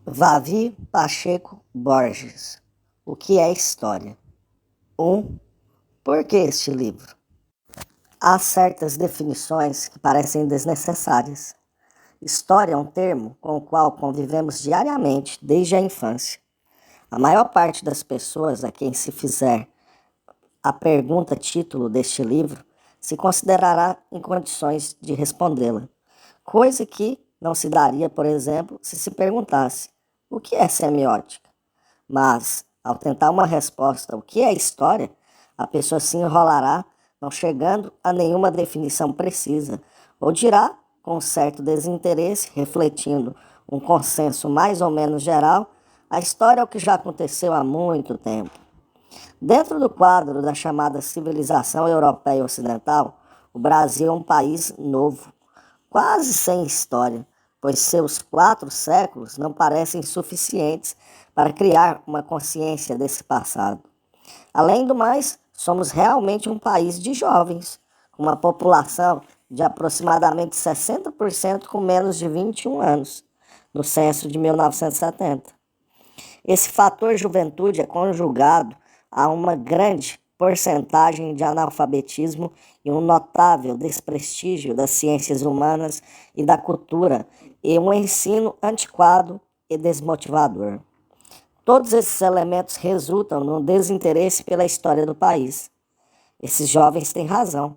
Vavi Pacheco Borges. O que é história? 1. Por que este livro? Há certas definições que parecem desnecessárias. História é um termo com o qual convivemos diariamente desde a infância. A maior parte das pessoas a quem se fizer a pergunta título deste livro se considerará em condições de respondê-la, coisa que não se daria, por exemplo, se perguntasse: o que é semiótica? Mas, ao tentar uma resposta, o que é história, a pessoa se enrolará, não chegando a nenhuma definição precisa, ou dirá, com certo desinteresse, refletindo um consenso mais ou menos geral, a história é o que já aconteceu há muito tempo. Dentro do quadro da chamada civilização europeia ocidental, o Brasil é um país novo, quase sem história, pois seus 4 séculos não parecem suficientes para criar uma consciência desse passado. Além do mais, somos realmente um país de jovens, com uma população de aproximadamente 60% com menos de 21 anos, no censo de 1970. Esse fator juventude é conjugado a uma grande porcentagem de analfabetismo e um notável desprestígio das ciências humanas e da cultura e um ensino antiquado e desmotivador. Todos esses elementos resultam no desinteresse pela história do país. Esses jovens têm razão.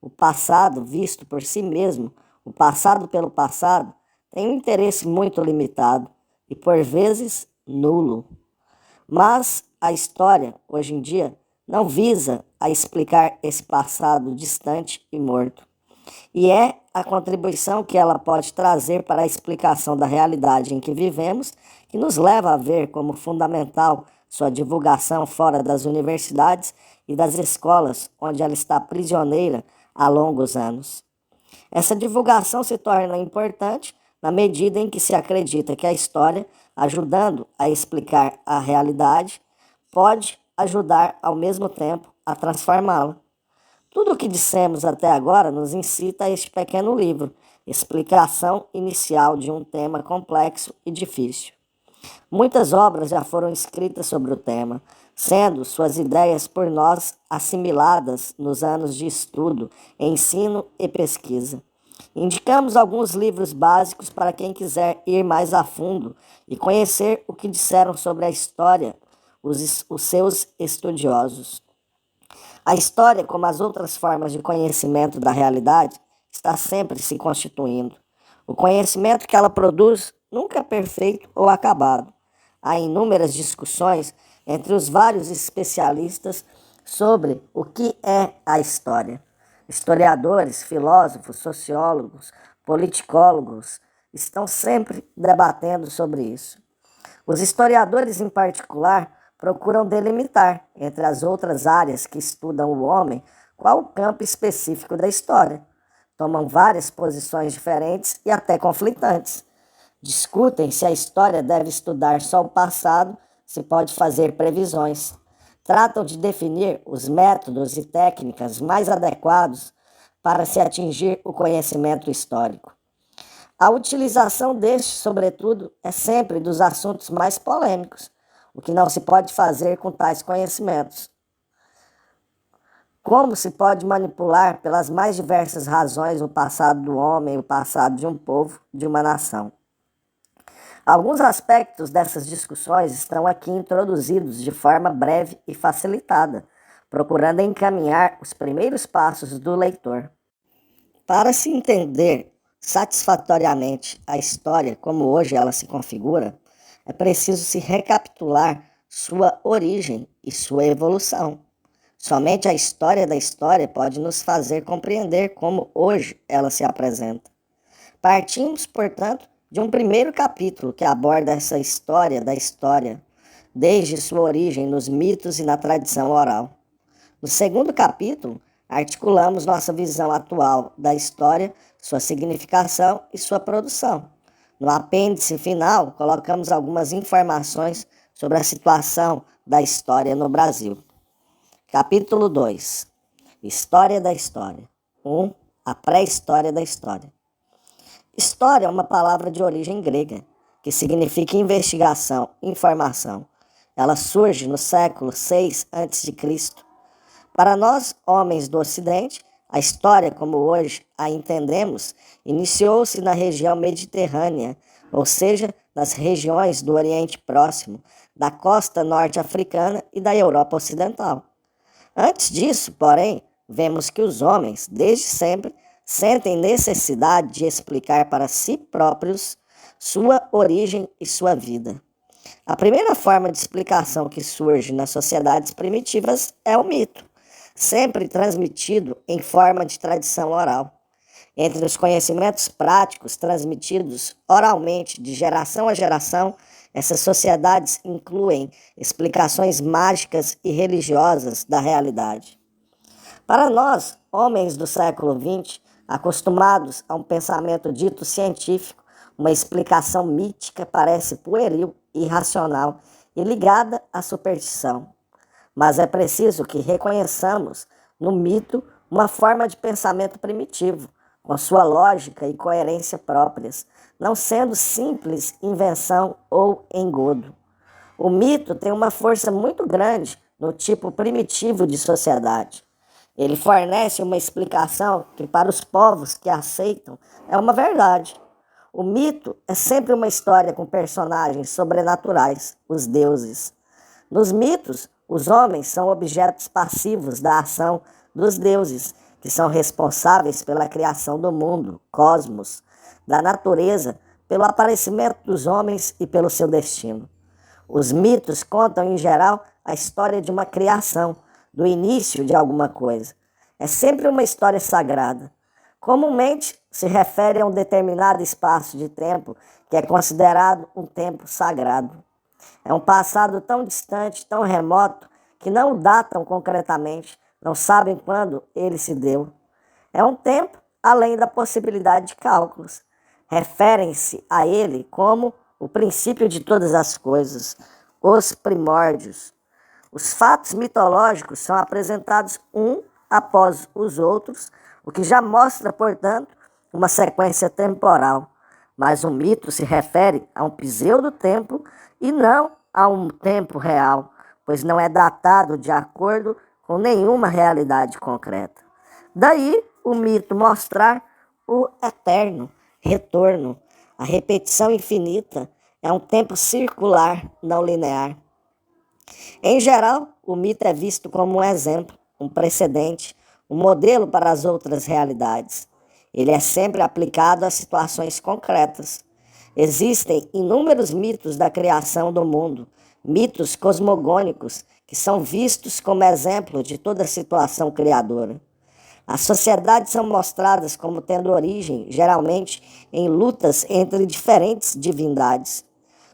O passado, visto por si mesmo, o passado pelo passado, tem um interesse muito limitado e, por vezes, nulo. Mas a história, hoje em dia, não visa a explicar esse passado distante e morto. E é a contribuição que ela pode trazer para a explicação da realidade em que vivemos que nos leva a ver como fundamental sua divulgação fora das universidades e das escolas, onde ela está prisioneira há longos anos. Essa divulgação se torna importante na medida em que se acredita que a história, ajudando a explicar a realidade, pode ajudar ao mesmo tempo a transformá-la. Tudo o que dissemos até agora nos incita a este pequeno livro, explicação inicial de um tema complexo e difícil. Muitas obras já foram escritas sobre o tema, sendo suas ideias por nós assimiladas nos anos de estudo, ensino e pesquisa. Indicamos alguns livros básicos para quem quiser ir mais a fundo e conhecer o que disseram sobre a história os seus estudiosos. A história, como as outras formas de conhecimento da realidade, está sempre se constituindo. O conhecimento que ela produz nunca é perfeito ou acabado. Há inúmeras discussões entre os vários especialistas sobre o que é a história. Historiadores, filósofos, sociólogos, politicólogos estão sempre debatendo sobre isso. Os historiadores, em particular, procuram delimitar, entre as outras áreas que estudam o homem, qual o campo específico da história. Tomam várias posições diferentes e até conflitantes. Discutem se a história deve estudar só o passado, se pode fazer previsões. Tratam de definir os métodos e técnicas mais adequados para se atingir o conhecimento histórico. A utilização deste, sobretudo, é sempre dos assuntos mais polêmicos, o que não se pode fazer com tais conhecimentos. Como se pode manipular pelas mais diversas razões o passado do homem, o passado de um povo, de uma nação. Alguns aspectos dessas discussões estão aqui introduzidos de forma breve e facilitada, procurando encaminhar os primeiros passos do leitor. Para se entender satisfatoriamente a história como hoje ela se configura, é preciso se recapitular sua origem e sua evolução. Somente a história da história pode nos fazer compreender como hoje ela se apresenta. Partimos, portanto, de um primeiro capítulo que aborda essa história da história, desde sua origem nos mitos e na tradição oral. No segundo capítulo, articulamos nossa visão atual da história, sua significação e sua produção. No apêndice final, colocamos algumas informações sobre a situação da história no Brasil. Capítulo 2. História da História. 1. A pré-história da história. História é uma palavra de origem grega, que significa investigação, informação. Ela surge no século VI a.C. Para nós, homens do Ocidente, a história, como hoje a entendemos, iniciou-se na região mediterrânea, ou seja, nas regiões do Oriente Próximo, da costa norte-africana e da Europa Ocidental. Antes disso, porém, vemos que os homens, desde sempre, sentem necessidade de explicar para si próprios sua origem e sua vida. A primeira forma de explicação que surge nas sociedades primitivas é o mito, sempre transmitido em forma de tradição oral. Entre os conhecimentos práticos transmitidos oralmente de geração a geração, essas sociedades incluem explicações mágicas e religiosas da realidade. Para nós, homens do século XX, acostumados a um pensamento dito científico, uma explicação mítica parece pueril, irracional e ligada à superstição. Mas é preciso que reconheçamos no mito uma forma de pensamento primitivo, com sua lógica e coerência próprias, não sendo simples invenção ou engodo. O mito tem uma força muito grande no tipo primitivo de sociedade. Ele fornece uma explicação que, para os povos que aceitam, é uma verdade. O mito é sempre uma história com personagens sobrenaturais, os deuses. Nos mitos, os homens são objetos passivos da ação dos deuses, que são responsáveis pela criação do mundo, cosmos, da natureza, pelo aparecimento dos homens e pelo seu destino. Os mitos contam, em geral, a história de uma criação, do início de alguma coisa. É sempre uma história sagrada. Comumente se refere a um determinado espaço de tempo que é considerado um tempo sagrado. É um passado tão distante, tão remoto, que não o datam concretamente, não sabem quando ele se deu. É um tempo além da possibilidade de cálculos. Referem-se a ele como o princípio de todas as coisas, os primórdios. Os fatos mitológicos são apresentados um após os outros, o que já mostra, portanto, uma sequência temporal. Mas o mito se refere a um pseudo-tempo e não a um tempo real, pois não é datado de acordo com nenhuma realidade concreta. Daí o mito mostrar o eterno retorno, a repetição infinita, é um tempo circular, não linear. Em geral, o mito é visto como um exemplo, um precedente, um modelo para as outras realidades. Ele é sempre aplicado a situações concretas. Existem inúmeros mitos da criação do mundo, mitos cosmogônicos, que são vistos como exemplo de toda situação criadora. As sociedades são mostradas como tendo origem, geralmente, em lutas entre diferentes divindades.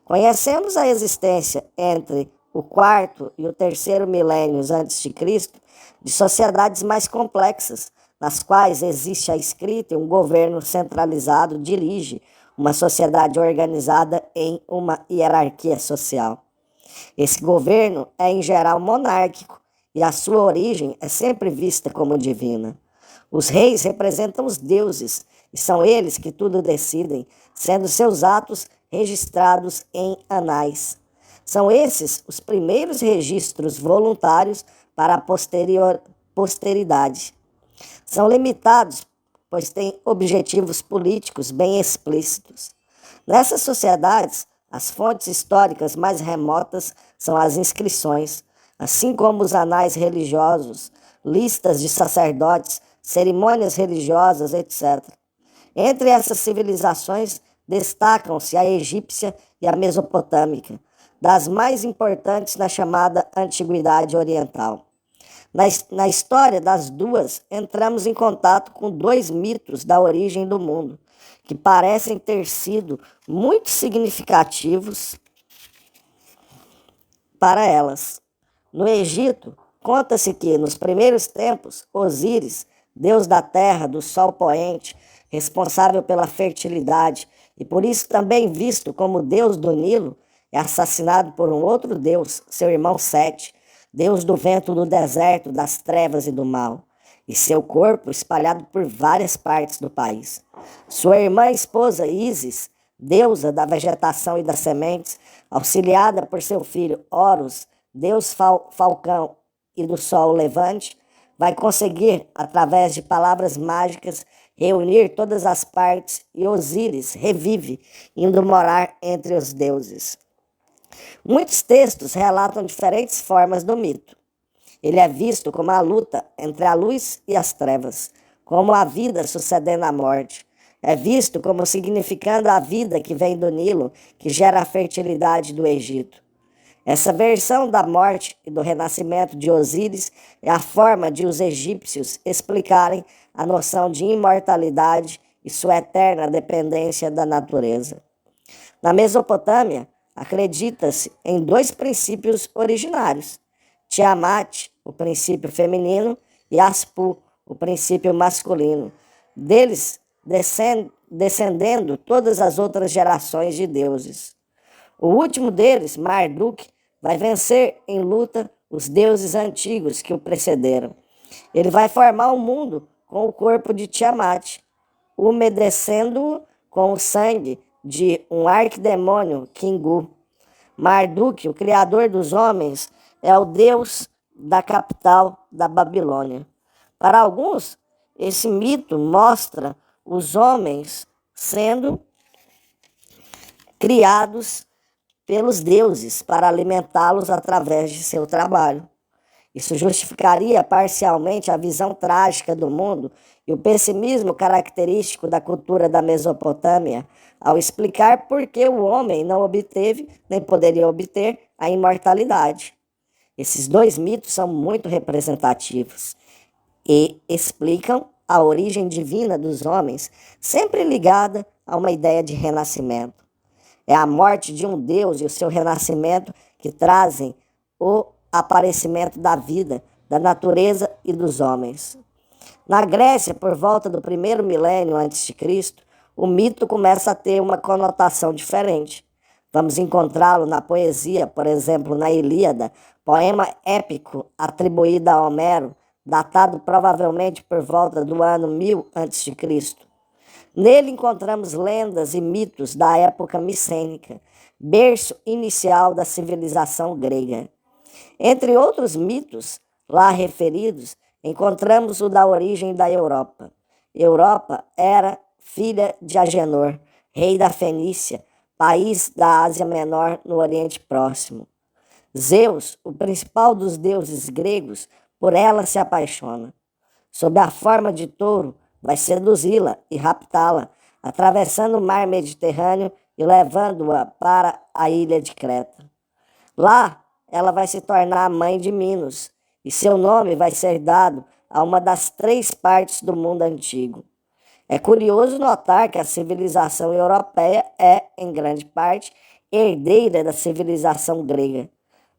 Conhecemos a existência entre o quarto e o terceiro milênios antes de Cristo de sociedades mais complexas, nas quais existe a escrita e um governo centralizado dirige uma sociedade organizada em uma hierarquia social. Esse governo é, em geral, monárquico e a sua origem é sempre vista como divina. Os reis representam os deuses e são eles que tudo decidem, sendo seus atos registrados em anais. São esses os primeiros registros voluntários para a posteridade. São limitados, pois têm objetivos políticos bem explícitos. Nessas sociedades, as fontes históricas mais remotas são as inscrições, assim como os anais religiosos, listas de sacerdotes, cerimônias religiosas, etc. Entre essas civilizações destacam-se a egípcia e a mesopotâmica, das mais importantes na chamada Antiguidade Oriental. Na história das duas, entramos em contato com dois mitos da origem do mundo, que parecem ter sido muito significativos para elas. No Egito, conta-se que, nos primeiros tempos, Osíris, deus da terra, do sol poente, responsável pela fertilidade e por isso também visto como deus do Nilo, é assassinado por um outro deus, seu irmão Sete, deus do vento do deserto, das trevas e do mal, e seu corpo espalhado por várias partes do país. Sua irmã e esposa Ísis, deusa da vegetação e das sementes, auxiliada por seu filho Horus, deus falcão e do sol levante, vai conseguir, através de palavras mágicas, reunir todas as partes e Osíris revive, indo morar entre os deuses. Muitos textos relatam diferentes formas do mito. Ele é visto como a luta entre a luz e as trevas, como a vida sucedendo à morte. É visto como significando a vida que vem do Nilo, que gera a fertilidade do Egito. Essa versão da morte e do renascimento de Osíris é a forma de os egípcios explicarem a noção de imortalidade e sua eterna dependência da natureza. Na Mesopotâmia, acredita-se em dois princípios originários: Tiamat, o princípio feminino, e Aspu, o princípio masculino. Deles descendendo todas as outras gerações de deuses. O último deles, Marduk, vai vencer em luta os deuses antigos que o precederam. Ele vai formar o mundo com o corpo de Tiamat, umedecendo-o com o sangue de um arquidemônio, Kingu. Marduk, o criador dos homens, é o deus da capital da Babilônia. Para alguns, esse mito mostra os homens sendo criados pelos deuses para alimentá-los através de seu trabalho. Isso justificaria parcialmente a visão trágica do mundo e o pessimismo característico da cultura da Mesopotâmia, ao explicar por que o homem não obteve, nem poderia obter, a imortalidade. Esses dois mitos são muito representativos e explicam a origem divina dos homens, sempre ligada a uma ideia de renascimento. É a morte de um Deus e o seu renascimento que trazem o aparecimento da vida, da natureza e dos homens. Na Grécia, por volta do 1º milênio a.C., o mito começa a ter uma conotação diferente. Vamos encontrá-lo na poesia, por exemplo, na Ilíada, poema épico atribuído a Homero, datado provavelmente por volta do ano 1000 a.C. Nele encontramos lendas e mitos da época micênica, berço inicial da civilização grega. Entre outros mitos lá referidos, encontramos o da origem da Europa. Europa era filha de Agenor, rei da Fenícia, país da Ásia Menor no Oriente Próximo. Zeus, o principal dos deuses gregos, por ela se apaixona. Sob a forma de touro, vai seduzi-la e raptá-la, atravessando o mar Mediterrâneo e levando-a para a ilha de Creta. Lá, ela vai se tornar a mãe de Minos, e seu nome vai ser dado a uma das 3 partes do mundo antigo. É curioso notar que a civilização europeia é, em grande parte, herdeira da civilização grega.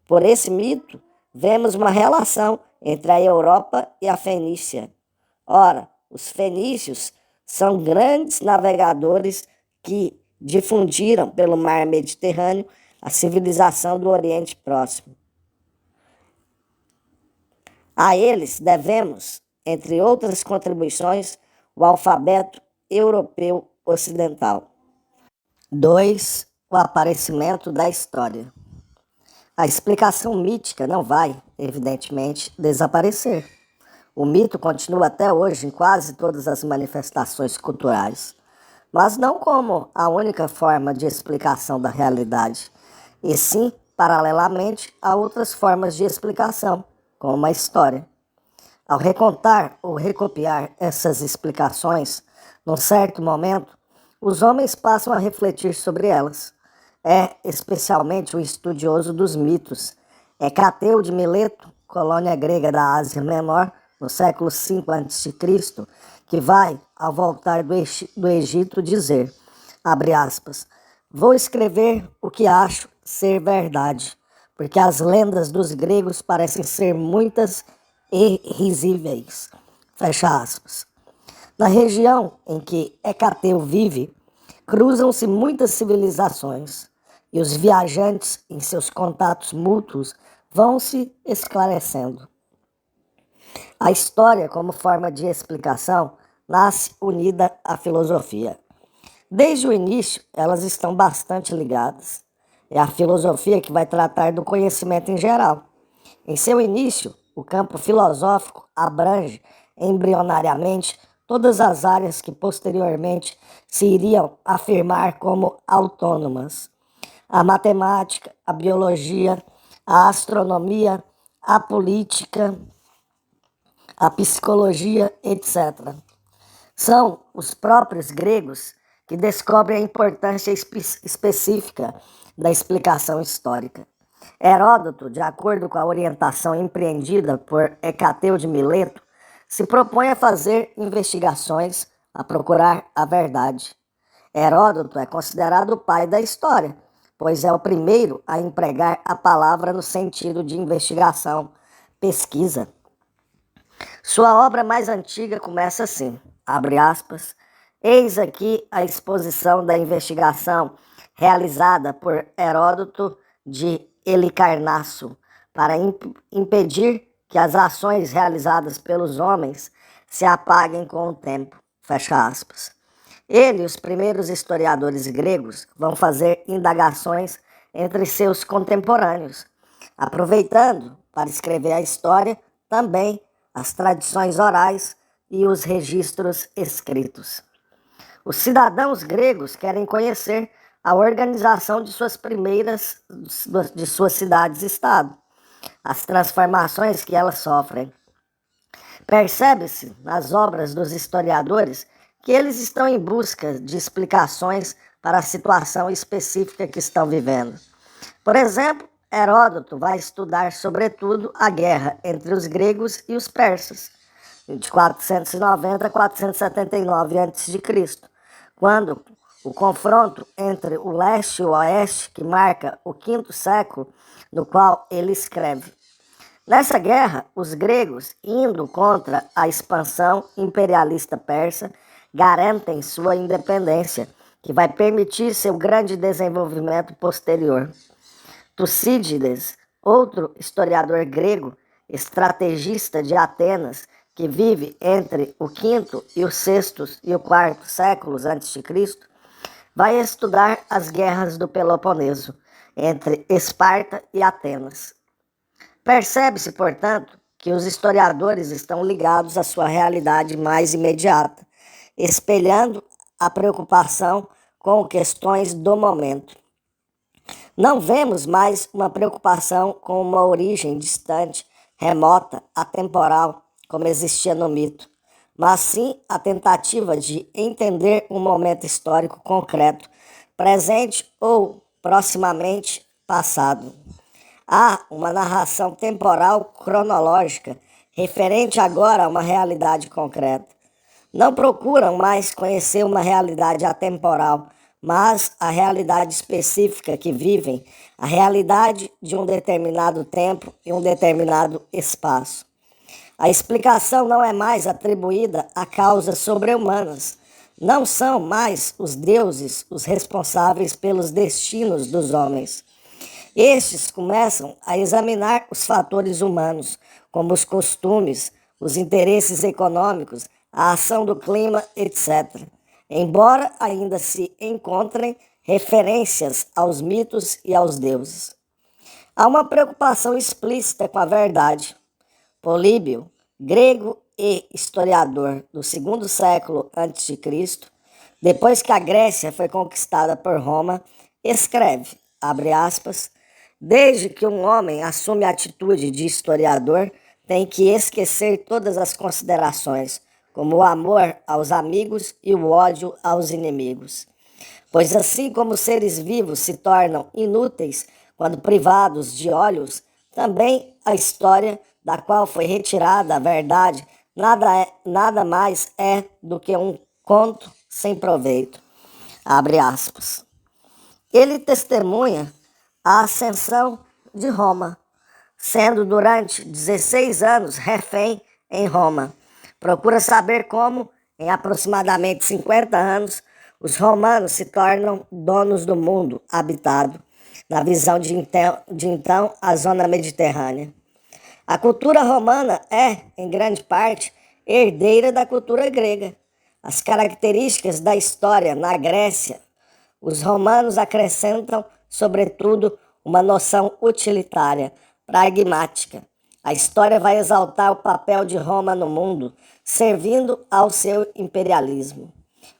Por esse mito, vemos uma relação entre a Europa e a Fenícia. Ora, os fenícios são grandes navegadores que difundiram pelo mar Mediterrâneo a civilização do Oriente Próximo. A eles devemos, entre outras contribuições, o alfabeto europeu ocidental. 2. O aparecimento da história. A explicação mítica não vai, evidentemente, desaparecer. O mito continua até hoje em quase todas as manifestações culturais, mas não como a única forma de explicação da realidade, e sim, paralelamente, a outras formas de explicação, como a história. Ao recontar ou recopiar essas explicações, num certo momento, os homens passam a refletir sobre elas. É especialmente o estudioso dos mitos, Hecateu de Mileto, colônia grega da Ásia Menor, no século V a.C., que vai, ao voltar do Egito, dizer, abre aspas, vou escrever o que acho ser verdade, porque as lendas dos gregos parecem ser muitas e risíveis. Fecha aspas. Na região em que Hecateu vive, cruzam-se muitas civilizações, e os viajantes, em seus contatos mútuos, vão se esclarecendo. A história, como forma de explicação, nasce unida à filosofia. Desde o início, elas estão bastante ligadas. É a filosofia que vai tratar do conhecimento em geral. Em seu início, o campo filosófico abrange embrionariamente todas as áreas que posteriormente se iriam afirmar como autônomas: a matemática, a biologia, a astronomia, a política, a psicologia, etc. São os próprios gregos que descobrem a importância específica da explicação histórica. Heródoto, de acordo com a orientação empreendida por Hecateu de Mileto, se propõe a fazer investigações, a procurar a verdade. Heródoto é considerado o pai da história, pois é o primeiro a empregar a palavra no sentido de investigação, pesquisa. Sua obra mais antiga começa assim, abre aspas, eis aqui a exposição da investigação realizada por Heródoto de Helicarnasso para impedir que as ações realizadas pelos homens se apaguem com o tempo, fecha aspas. Ele e os primeiros historiadores gregos vão fazer indagações entre seus contemporâneos, aproveitando para escrever a história também as tradições orais e os registros escritos. Os cidadãos gregos querem conhecer a organização de suas cidades-estado, as transformações que elas sofrem. Percebe-se nas obras dos historiadores que eles estão em busca de explicações para a situação específica que estão vivendo. Por exemplo, Heródoto vai estudar, sobretudo, a guerra entre os gregos e os persas, de 490 a 479 a.C., quando o confronto entre o leste e o oeste, que marca o quinto século, no qual ele escreve. Nessa guerra, os gregos, indo contra a expansão imperialista persa, garantem sua independência, que vai permitir seu grande desenvolvimento posterior. Tucídides, outro historiador grego, estrategista de Atenas, que vive entre o quinto e o sexto e o quarto séculos antes de Cristo, vai estudar as guerras do Peloponeso, entre Esparta e Atenas. Percebe-se, portanto, que os historiadores estão ligados à sua realidade mais imediata, espelhando a preocupação com questões do momento. Não vemos mais uma preocupação com uma origem distante, remota, atemporal, como existia no mito, mas sim a tentativa de entender um momento histórico concreto, presente ou proximamente passado. Há uma narração temporal cronológica referente agora a uma realidade concreta. Não procuram mais conhecer uma realidade atemporal, mas a realidade específica que vivem, a realidade de um determinado tempo e um determinado espaço. A explicação não é mais atribuída a causas sobre-humanas. Não são mais os deuses os responsáveis pelos destinos dos homens. Estes começam a examinar os fatores humanos, como os costumes, os interesses econômicos, a ação do clima, etc., embora ainda se encontrem referências aos mitos e aos deuses. Há uma preocupação explícita com a verdade. Políbio, grego e historiador do segundo século a.C., depois que a Grécia foi conquistada por Roma, escreve, abre aspas, desde que um homem assume a atitude de historiador, tem que esquecer todas as considerações, como o amor aos amigos e o ódio aos inimigos. Pois assim como os seres vivos se tornam inúteis quando privados de olhos, também a história da qual foi retirada a verdade nada mais é do que um conto sem proveito. Abre aspas. Ele testemunha a ascensão de Roma, sendo durante 16 anos refém em Roma. Procura saber como, em aproximadamente 50 anos, os romanos se tornam donos do mundo habitado, na visão de então a zona mediterrânea. A cultura romana é, em grande parte, herdeira da cultura grega. As características da história na Grécia, os romanos acrescentam, sobretudo, uma noção utilitária, pragmática. A história vai exaltar o papel de Roma no mundo, servindo ao seu imperialismo.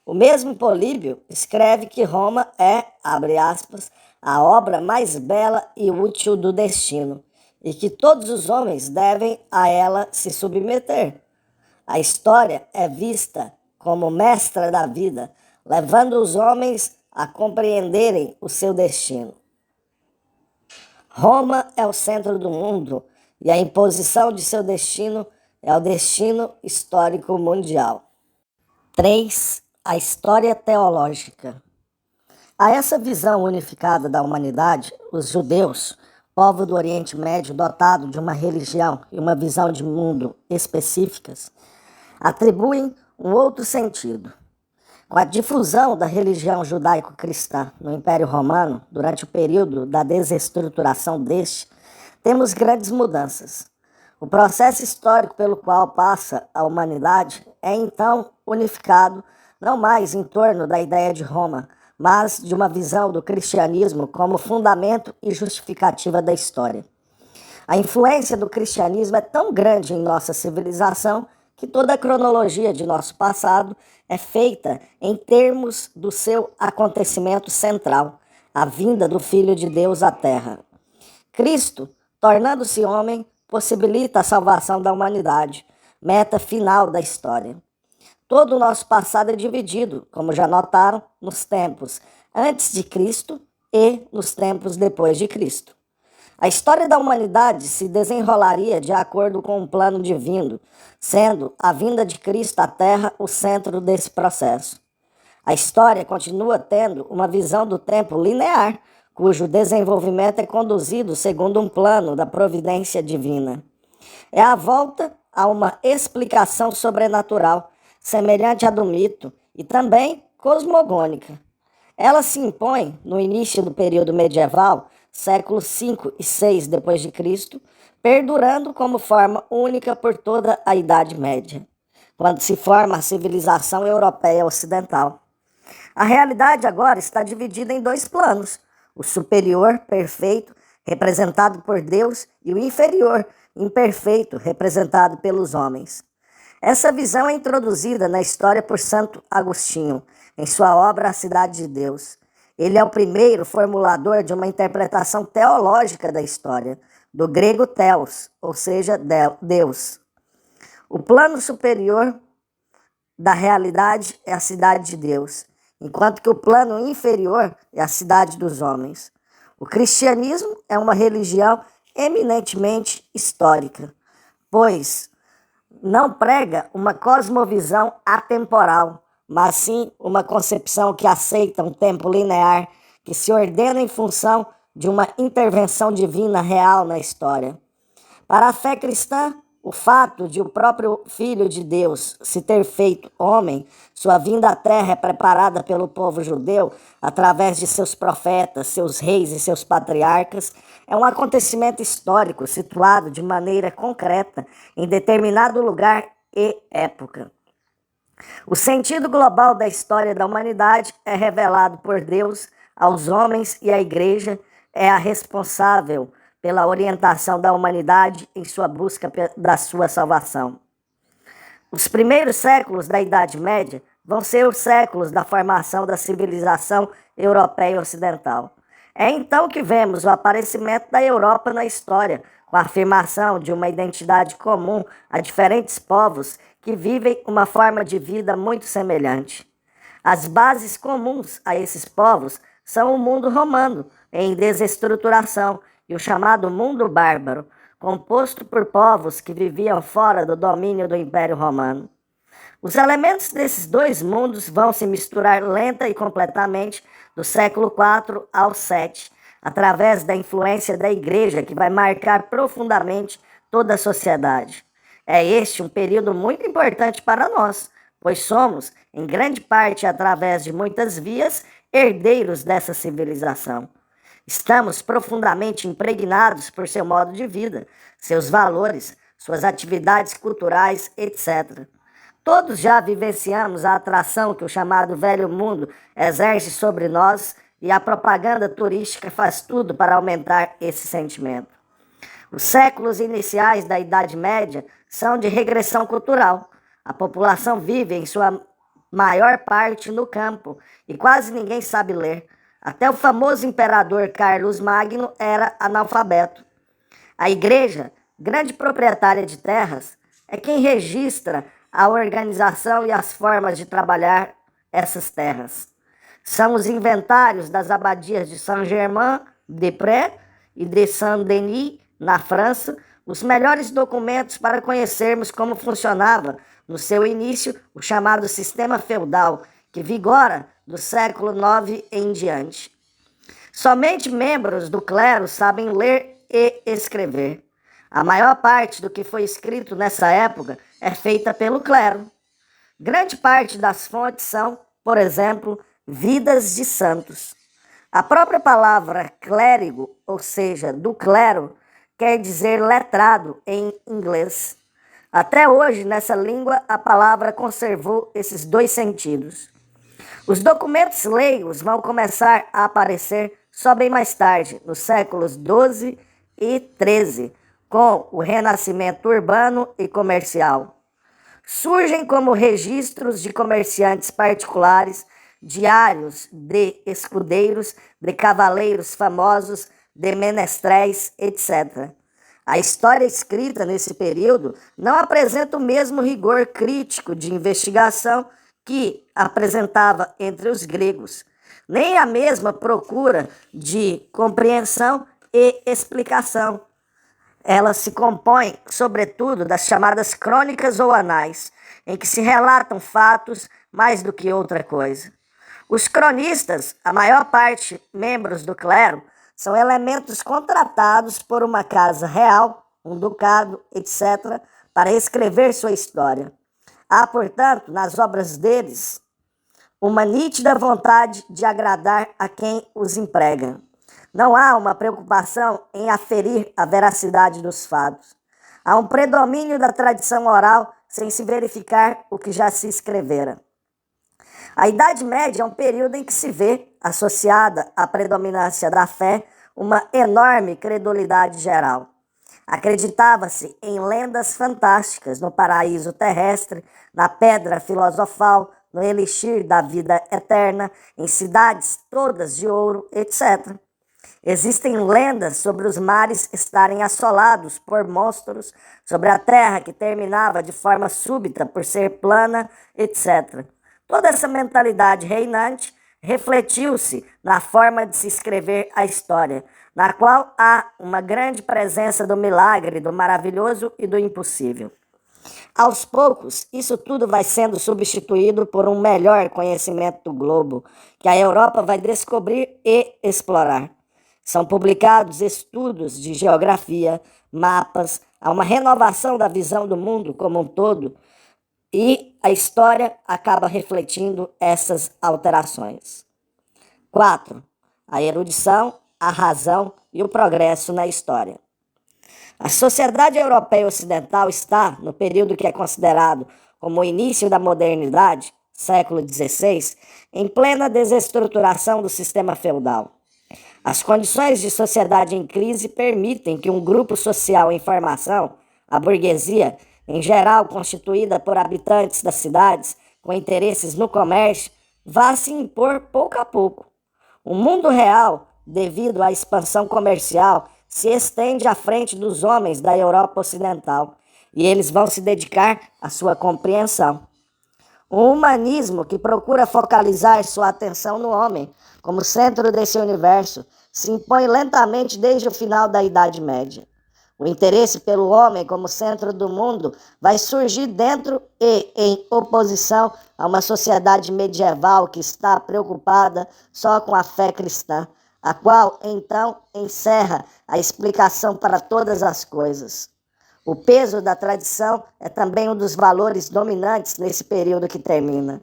O mesmo Políbio escreve que Roma é, abre aspas, a obra mais bela e útil do destino, e que todos os homens devem a ela se submeter. A história é vista como mestra da vida, levando os homens a compreenderem o seu destino. Roma é o centro do mundo e a imposição de seu destino é o destino histórico mundial. 3. A história teológica. A essa visão unificada da humanidade, os judeus, povo do Oriente Médio dotado de uma religião e uma visão de mundo específicas, atribuem um outro sentido. Com a difusão da religião judaico-cristã no Império Romano, durante o período da desestruturação deste, temos grandes mudanças. O processo histórico pelo qual passa a humanidade é então unificado não mais em torno da ideia de Roma, mas de uma visão do cristianismo como fundamento e justificativa da história. A influência do cristianismo é tão grande em nossa civilização que toda a cronologia de nosso passado é feita em termos do seu acontecimento central, a vinda do Filho de Deus à Terra. Cristo, tornando-se homem, possibilita a salvação da humanidade, meta final da história. Todo o nosso passado é dividido, como já notaram, nos tempos antes de Cristo e nos tempos depois de Cristo. A história da humanidade se desenrolaria de acordo com um plano divino, sendo a vinda de Cristo à Terra o centro desse processo. A história continua tendo uma visão do tempo linear, cujo desenvolvimento é conduzido segundo um plano da providência divina. É a volta a uma explicação sobrenatural, semelhante à do mito e também cosmogônica. Ela se impõe no início do período medieval, séculos 5 e 6 depois de Cristo, perdurando como forma única por toda a Idade Média, quando se forma a civilização europeia ocidental. A realidade agora está dividida em dois planos: o superior, perfeito, representado por Deus, e o inferior, imperfeito, representado pelos homens. Essa visão é introduzida na história por Santo Agostinho, em sua obra A Cidade de Deus. Ele é o primeiro formulador de uma interpretação teológica da história, do grego theos, ou seja, Deus. O plano superior da realidade é a cidade de Deus, enquanto que o plano inferior é a cidade dos homens. O cristianismo é uma religião eminentemente histórica, pois não prega uma cosmovisão atemporal, mas sim uma concepção que aceita um tempo linear, que se ordena em função de uma intervenção divina real na história. Para a fé cristã, o fato de o próprio Filho de Deus se ter feito homem, sua vinda à Terra é preparada pelo povo judeu através de seus profetas, seus reis e seus patriarcas, é um acontecimento histórico situado de maneira concreta em determinado lugar e época. O sentido global da história da humanidade é revelado por Deus aos homens e a Igreja é a responsável pela orientação da humanidade em sua busca da sua salvação. Os primeiros séculos da Idade Média vão ser os séculos da formação da civilização europeia ocidental. É então que vemos o aparecimento da Europa na história, com a afirmação de uma identidade comum a diferentes povos que vivem uma forma de vida muito semelhante. As bases comuns a esses povos são o mundo romano, em desestruturação, e o chamado mundo bárbaro, composto por povos que viviam fora do domínio do Império Romano. Os elementos desses dois mundos vão se misturar lenta e completamente do século IV ao VII, através da influência da Igreja, que vai marcar profundamente toda a sociedade. É este um período muito importante para nós, pois somos, em grande parte através de muitas vias, herdeiros dessa civilização. Estamos profundamente impregnados por seu modo de vida, seus valores, suas atividades culturais, etc. Todos já vivenciamos a atração que o chamado velho mundo exerce sobre nós e a propaganda turística faz tudo para aumentar esse sentimento. Os séculos iniciais da Idade Média são de regressão cultural. A população vive em sua maior parte no campo e quase ninguém sabe ler. Até o famoso imperador Carlos Magno era analfabeto. A igreja, grande proprietária de terras, é quem registra a organização e as formas de trabalhar essas terras. São os inventários das abadias de Saint-Germain-des-Prés e de Saint-Denis, na França, os melhores documentos para conhecermos como funcionava, no seu início, o chamado sistema feudal, que vigora do século IX em diante. Somente membros do clero sabem ler e escrever. A maior parte do que foi escrito nessa época é feita pelo clero. Grande parte das fontes são, por exemplo, vidas de santos. A própria palavra clérigo, ou seja, do clero, quer dizer letrado em inglês. Até hoje, nessa língua, a palavra conservou esses dois sentidos. Os documentos leigos vão começar a aparecer só bem mais tarde, nos séculos XII e XIII, com o renascimento urbano e comercial. Surgem como registros de comerciantes particulares, diários de escudeiros, de cavaleiros famosos, de menestréis, etc. A história escrita nesse período não apresenta o mesmo rigor crítico de investigação que apresentava entre os gregos, nem a mesma procura de compreensão e explicação. Ela se compõe, sobretudo, das chamadas crônicas ou anais, em que se relatam fatos mais do que outra coisa. Os cronistas, a maior parte membros do clero, são elementos contratados por uma casa real, um ducado, etc., para escrever sua história. Há, portanto, nas obras deles, uma nítida vontade de agradar a quem os emprega. Não há uma preocupação em aferir a veracidade dos fatos. Há um predomínio da tradição oral sem se verificar o que já se escrevera. A Idade Média é um período em que se vê, associada à predominância da fé, uma enorme credulidade geral. Acreditava-se em lendas fantásticas, no paraíso terrestre, na pedra filosofal, no elixir da vida eterna, em cidades todas de ouro, etc. Existem lendas sobre os mares estarem assolados por monstros, sobre a terra que terminava de forma súbita por ser plana, etc. Toda essa mentalidade reinante refletiu-se na forma de se escrever a história, na qual há uma grande presença do milagre, do maravilhoso e do impossível. Aos poucos, isso tudo vai sendo substituído por um melhor conhecimento do globo, que a Europa vai descobrir e explorar. São publicados estudos de geografia, mapas, há uma renovação da visão do mundo como um todo, e a história acaba refletindo essas alterações. 4. A erudição, a razão e o progresso na história. A sociedade europeia ocidental está, no período que é considerado como o início da modernidade, século XVI, em plena desestruturação do sistema feudal. As condições de sociedade em crise permitem que um grupo social em formação, a burguesia, em geral constituída por habitantes das cidades com interesses no comércio, vá se impor pouco a pouco. O mundo real, devido à expansão comercial, se estende à frente dos homens da Europa Ocidental e eles vão se dedicar à sua compreensão. O humanismo, que procura focalizar sua atenção no homem como centro desse universo, se impõe lentamente desde o final da Idade Média. O interesse pelo homem como centro do mundo vai surgir dentro e em oposição a uma sociedade medieval que está preocupada só com a fé cristã, a qual, então, encerra a explicação para todas as coisas. O peso da tradição é também um dos valores dominantes nesse período que termina.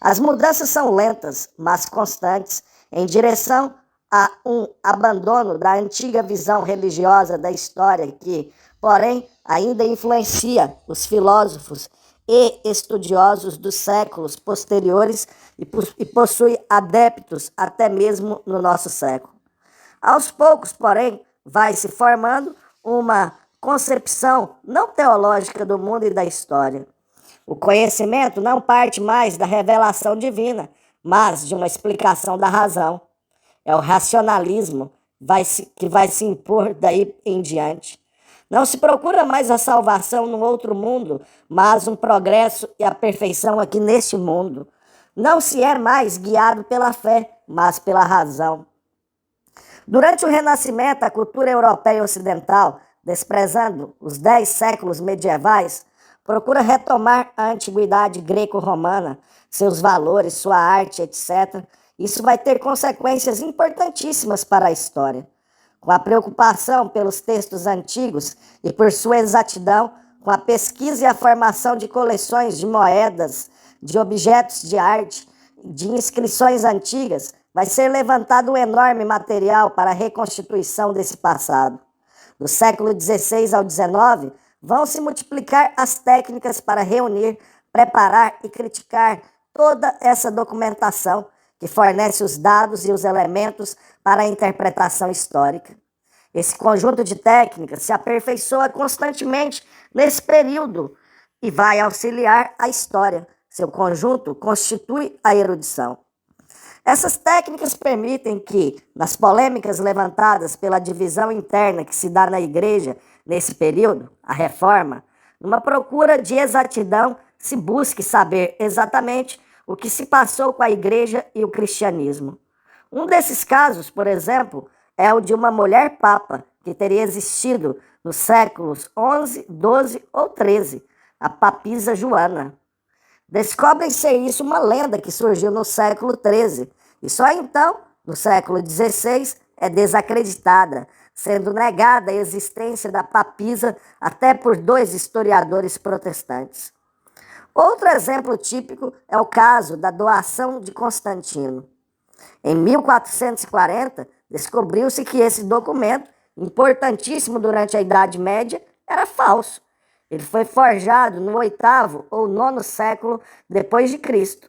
As mudanças são lentas, mas constantes, em direção a um abandono da antiga visão religiosa da história que, porém, ainda influencia os filósofos e estudiosos dos séculos posteriores e possui adeptos até mesmo no nosso século. Aos poucos, porém, vai se formando uma concepção não teológica do mundo e da história. O conhecimento não parte mais da revelação divina, mas de uma explicação da razão. É o racionalismo que vai se impor daí em diante. Não se procura mais a salvação no outro mundo, mas um progresso e a perfeição aqui neste mundo. Não se é mais guiado pela fé, mas pela razão. Durante o Renascimento, a cultura europeia e ocidental, desprezando os 10 séculos medievais, procura retomar a antiguidade greco-romana, seus valores, sua arte, etc. Isso vai ter consequências importantíssimas para a história. Com a preocupação pelos textos antigos e por sua exatidão, com a pesquisa e a formação de coleções de moedas, de objetos de arte, de inscrições antigas, vai ser levantado um enorme material para a reconstituição desse passado. Do século XVI ao XIX, vão se multiplicar as técnicas para reunir, preparar e criticar toda essa documentação que fornece os dados e os elementos para a interpretação histórica. Esse conjunto de técnicas se aperfeiçoa constantemente nesse período e vai auxiliar a história. Seu conjunto constitui a erudição. Essas técnicas permitem que, nas polêmicas levantadas pela divisão interna que se dá na Igreja nesse período, a Reforma, numa procura de exatidão, se busque saber exatamente o que se passou com a Igreja e o cristianismo. Um desses casos, por exemplo, é o de uma mulher papa que teria existido nos séculos XI, XII ou XIII, a papisa Joana. Descobrem ser isso uma lenda que surgiu no século XIII e só então, no século XVI, é desacreditada, sendo negada a existência da papisa até por 2 historiadores protestantes. Outro exemplo típico é o caso da doação de Constantino. Em 1440, descobriu-se que esse documento, importantíssimo durante a Idade Média, era falso. Ele foi forjado no 8º ou 9º século depois de Cristo.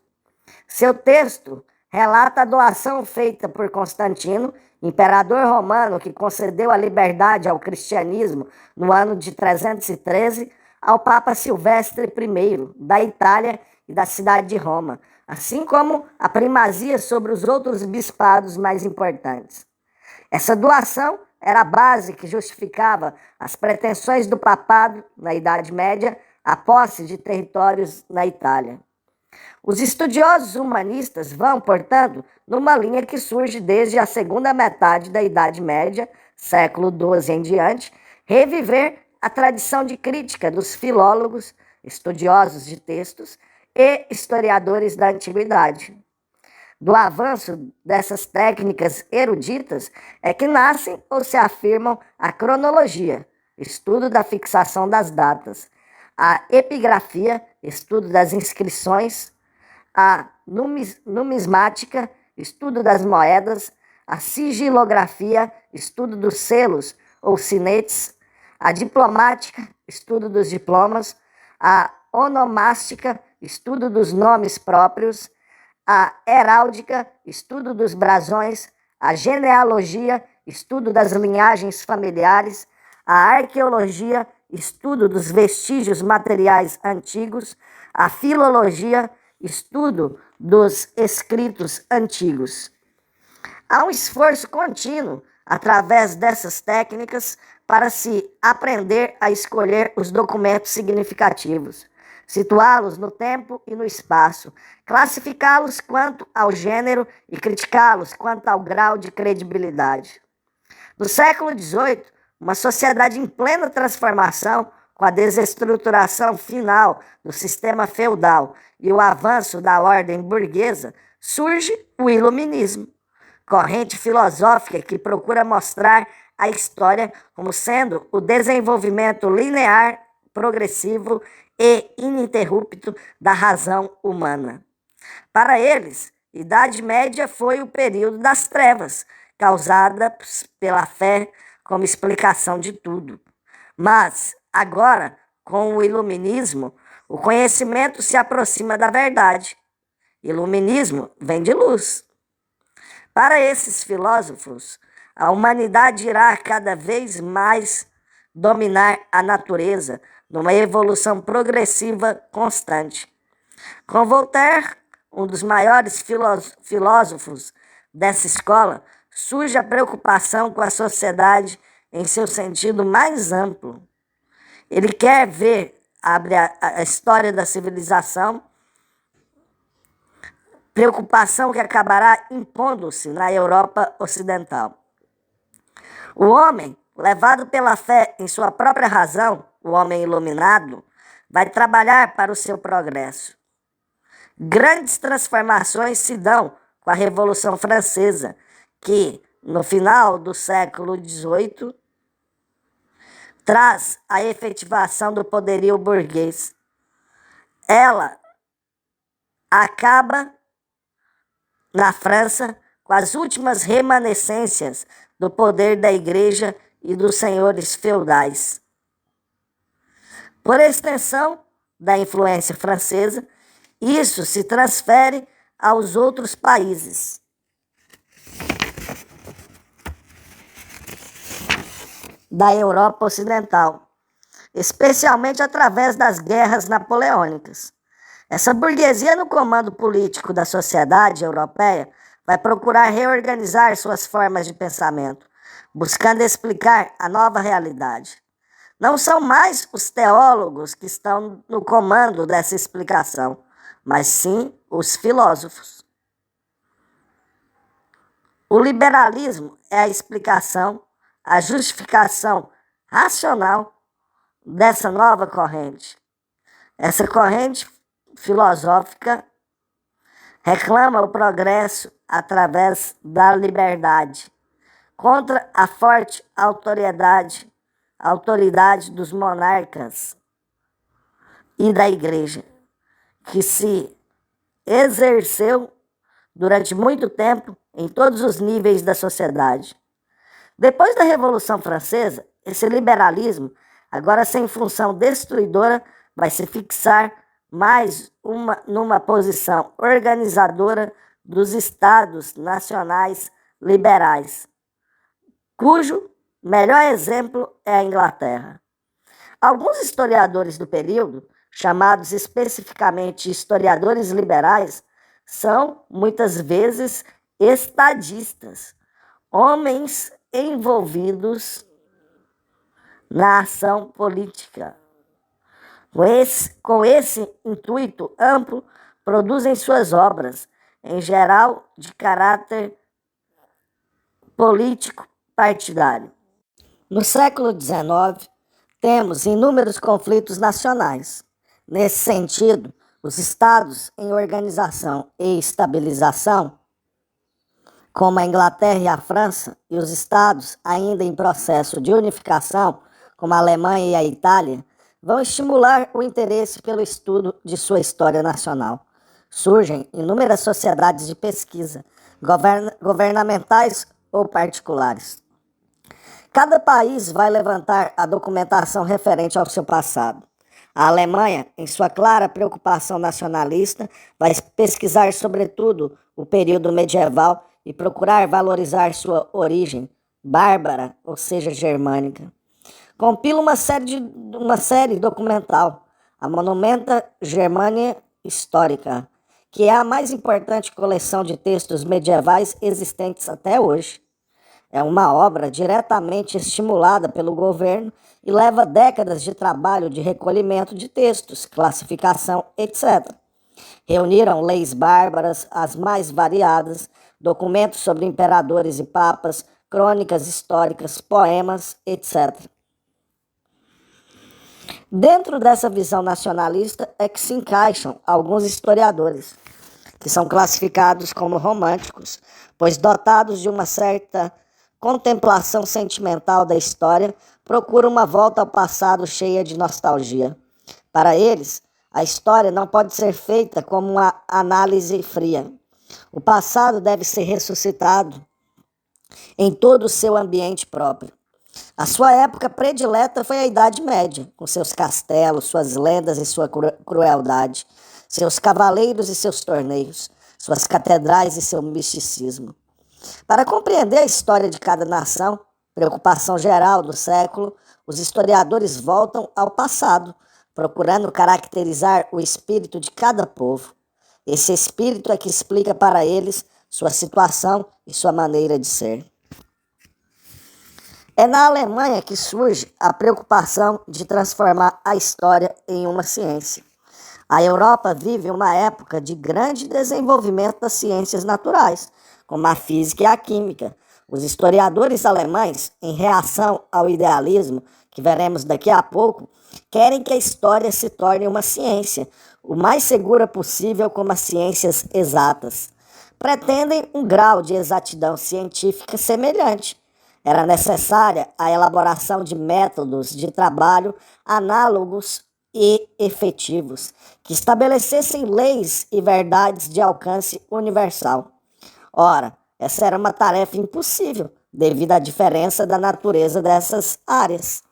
Seu texto relata a doação feita por Constantino, imperador romano que concedeu a liberdade ao cristianismo no ano de 313, ao Papa Silvestre I, da Itália e da cidade de Roma, assim como a primazia sobre os outros bispados mais importantes. Essa doação era a base que justificava as pretensões do papado, na Idade Média, à posse de territórios na Itália. Os estudiosos humanistas vão, portanto, numa linha que surge desde a segunda metade da Idade Média, século XII em diante, reviver a tradição de crítica dos filólogos, estudiosos de textos e historiadores da antiguidade. Do avanço dessas técnicas eruditas é que nascem ou se afirmam a cronologia, estudo da fixação das datas, a epigrafia, estudo das inscrições, a numismática, estudo das moedas, a sigilografia, estudo dos selos ou sinetes, a diplomática, estudo dos diplomas, a onomástica, estudo dos nomes próprios, a heráldica, estudo dos brasões, a genealogia, estudo das linhagens familiares, a arqueologia, estudo dos vestígios materiais antigos, a filologia, estudo dos escritos antigos. Há um esforço contínuo, através dessas técnicas, para se aprender a escolher os documentos significativos, situá-los no tempo e no espaço, classificá-los quanto ao gênero e criticá-los quanto ao grau de credibilidade. No século XVIII, uma sociedade em plena transformação, com a desestruturação final do sistema feudal e o avanço da ordem burguesa, surge o Iluminismo, corrente filosófica que procura mostrar a história como sendo o desenvolvimento linear, progressivo e ininterrupto da razão humana. Para eles, Idade Média foi o período das trevas, causada pela fé como explicação de tudo. Mas, agora, com o Iluminismo, O conhecimento se aproxima da verdade. Iluminismo vem de luz. Para esses filósofos, a humanidade irá cada vez mais dominar a natureza numa evolução progressiva constante. Com Voltaire, um dos maiores filósofos dessa escola, surge a preocupação com a sociedade em seu sentido mais amplo. Ele quer ver, abre a história da civilização, preocupação que acabará impondo-se na Europa Ocidental. O homem, levado pela fé em sua própria razão, o homem iluminado, vai trabalhar para o seu progresso. Grandes transformações se dão com a Revolução Francesa, que, no final do século XVIII, traz a efetivação do poderio burguês. Ela acaba na França com as últimas remanescências do poder da Igreja e dos senhores feudais. Por extensão da influência francesa, isso se transfere aos outros países. Da Europa Ocidental, especialmente através das guerras napoleônicas. Essa burguesia no comando político da sociedade europeia vai procurar reorganizar suas formas de pensamento, buscando explicar a nova realidade. Não são mais os teólogos que estão no comando dessa explicação, mas sim os filósofos. O liberalismo é a explicação, a justificação racional dessa nova corrente. Essa corrente filosófica reclama o progresso através da liberdade, contra a forte autoridade dos monarcas e da Igreja, que se exerceu durante muito tempo em todos os níveis da sociedade. Depois da Revolução Francesa, esse liberalismo, agora sem função destruidora, vai se fixar mais numa posição organizadora dos Estados nacionais liberais, cujo melhor exemplo é a Inglaterra. Alguns historiadores do período, chamados especificamente historiadores liberais, são muitas vezes estadistas, homens envolvidos na ação política. Com esse intuito amplo, produzem suas obras, em geral de caráter político partidário. No século XIX, temos inúmeros conflitos nacionais. Nesse sentido, os estados em organização e estabilização, como a Inglaterra e a França, e os estados ainda em processo de unificação, como a Alemanha e a Itália, vão estimular o interesse pelo estudo de sua história nacional. Surgem inúmeras sociedades de pesquisa, governamentais ou particulares. Cada país vai levantar a documentação referente ao seu passado. A Alemanha, em sua clara preocupação nacionalista, vai pesquisar sobretudo o período medieval e procurar valorizar sua origem bárbara, ou seja, germânica. Compila uma série documental, a Monumenta Germania Historica, que é a mais importante coleção de textos medievais existentes até hoje. É uma obra diretamente estimulada pelo governo e leva décadas de trabalho de recolhimento de textos, classificação, etc. Reuniram leis bárbaras, as mais variadas, documentos sobre imperadores e papas, crônicas históricas, poemas, etc. Dentro dessa visão nacionalista é que se encaixam alguns historiadores, que são classificados como românticos, pois dotados de uma certa contemplação sentimental da história, procuram uma volta ao passado cheia de nostalgia. Para eles, a história não pode ser feita como uma análise fria. O passado deve ser ressuscitado em todo o seu ambiente próprio. A sua época predileta foi a Idade Média, com seus castelos, suas lendas e sua crueldade, seus cavaleiros e seus torneios, suas catedrais e seu misticismo. Para compreender a história de cada nação, preocupação geral do século, os historiadores voltam ao passado, procurando caracterizar o espírito de cada povo. Esse espírito é que explica para eles sua situação e sua maneira de ser. É na Alemanha que surge a preocupação de transformar a história em uma ciência. A Europa vive uma época de grande desenvolvimento das ciências naturais, como a física e a química. Os historiadores alemães, em reação ao idealismo, que veremos daqui a pouco, querem que a história se torne uma ciência, o mais segura possível como as ciências exatas. Pretendem um grau de exatidão científica semelhante. Era necessária a elaboração de métodos de trabalho análogos e efetivos, que estabelecessem leis e verdades de alcance universal. Ora, essa era uma tarefa impossível, devido à diferença da natureza dessas áreas.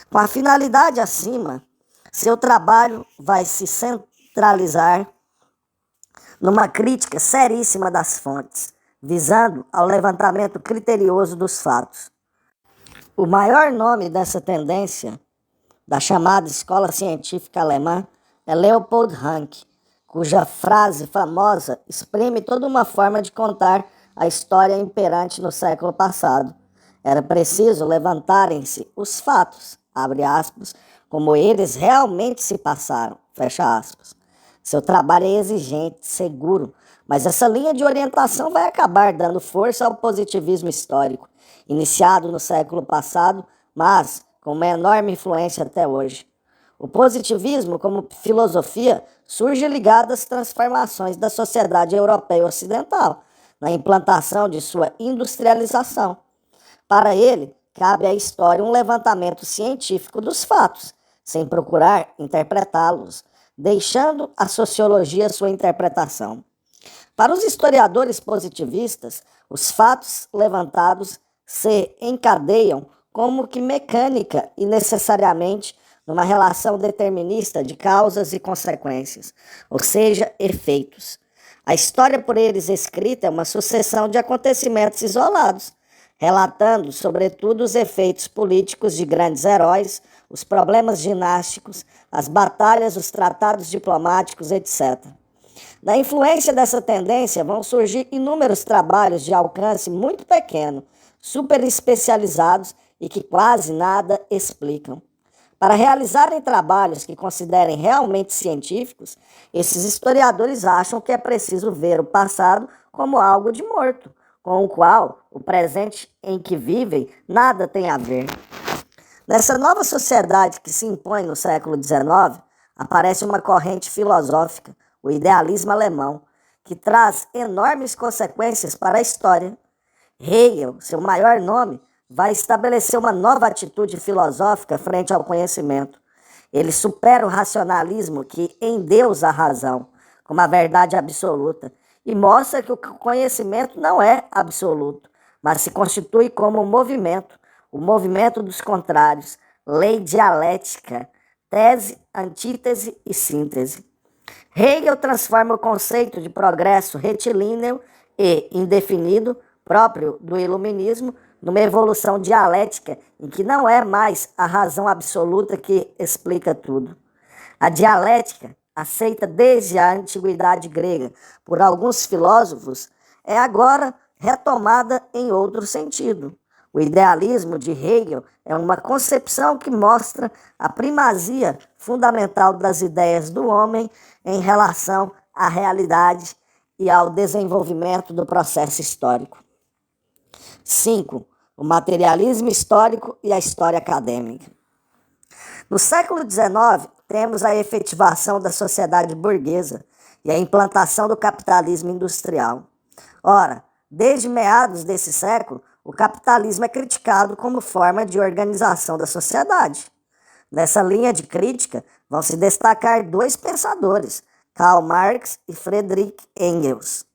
Com a finalidade acima, seu trabalho vai se centralizar numa crítica seríssima das fontes, visando ao levantamento criterioso dos fatos. O maior nome dessa tendência, da chamada escola científica alemã, é Leopold Ranke, cuja frase famosa exprime toda uma forma de contar a história imperante no século passado. Era preciso levantarem-se os fatos, abre aspas, como eles realmente se passaram, fecha aspas. Seu trabalho é exigente, seguro, mas essa linha de orientação vai acabar dando força ao positivismo histórico, iniciado no século passado, mas com uma enorme influência até hoje. O positivismo, como filosofia, surge ligado às transformações da sociedade europeia ocidental, na implantação de sua industrialização. Para ele, cabe à história um levantamento científico dos fatos, sem procurar interpretá-los, deixando à sociologia sua interpretação. Para os historiadores positivistas, os fatos levantados se encadeiam como que mecânica e necessariamente numa relação determinista de causas e consequências, ou seja, efeitos. A história por eles escrita é uma sucessão de acontecimentos isolados, relatando, sobretudo, os efeitos políticos de grandes heróis, os problemas dinásticos, as batalhas, os tratados diplomáticos, etc. Da influência dessa tendência vão surgir inúmeros trabalhos de alcance muito pequeno, super especializados e que quase nada explicam. Para realizarem trabalhos que considerem realmente científicos, esses historiadores acham que é preciso ver o passado como algo de morto, com o qual o presente em que vivem nada tem a ver. Nessa nova sociedade que se impõe no século XIX, aparece uma corrente filosófica, o idealismo alemão, que traz enormes consequências para a história. Hegel, seu maior nome, vai estabelecer uma nova atitude filosófica frente ao conhecimento. Ele supera o racionalismo que endeusa a razão como a verdade absoluta e mostra que o conhecimento não é absoluto, mas se constitui como um movimento, o movimento dos contrários, lei dialética, tese, antítese e síntese. Hegel transforma o conceito de progresso retilíneo e indefinido, próprio do iluminismo, numa evolução dialética em que não é mais a razão absoluta que explica tudo. A dialética, aceita desde a antiguidade grega por alguns filósofos, é agora retomada em outro sentido. O idealismo de Hegel é uma concepção que mostra a primazia fundamental das ideias do homem em relação à realidade e ao desenvolvimento do processo histórico. 5. O materialismo histórico e a história acadêmica. No século XIX, temos a efetivação da sociedade burguesa e a implantação do capitalismo industrial. Ora, desde meados desse século, o capitalismo é criticado como forma de organização da sociedade. Nessa linha de crítica, vão se destacar dois pensadores, Karl Marx e Friedrich Engels.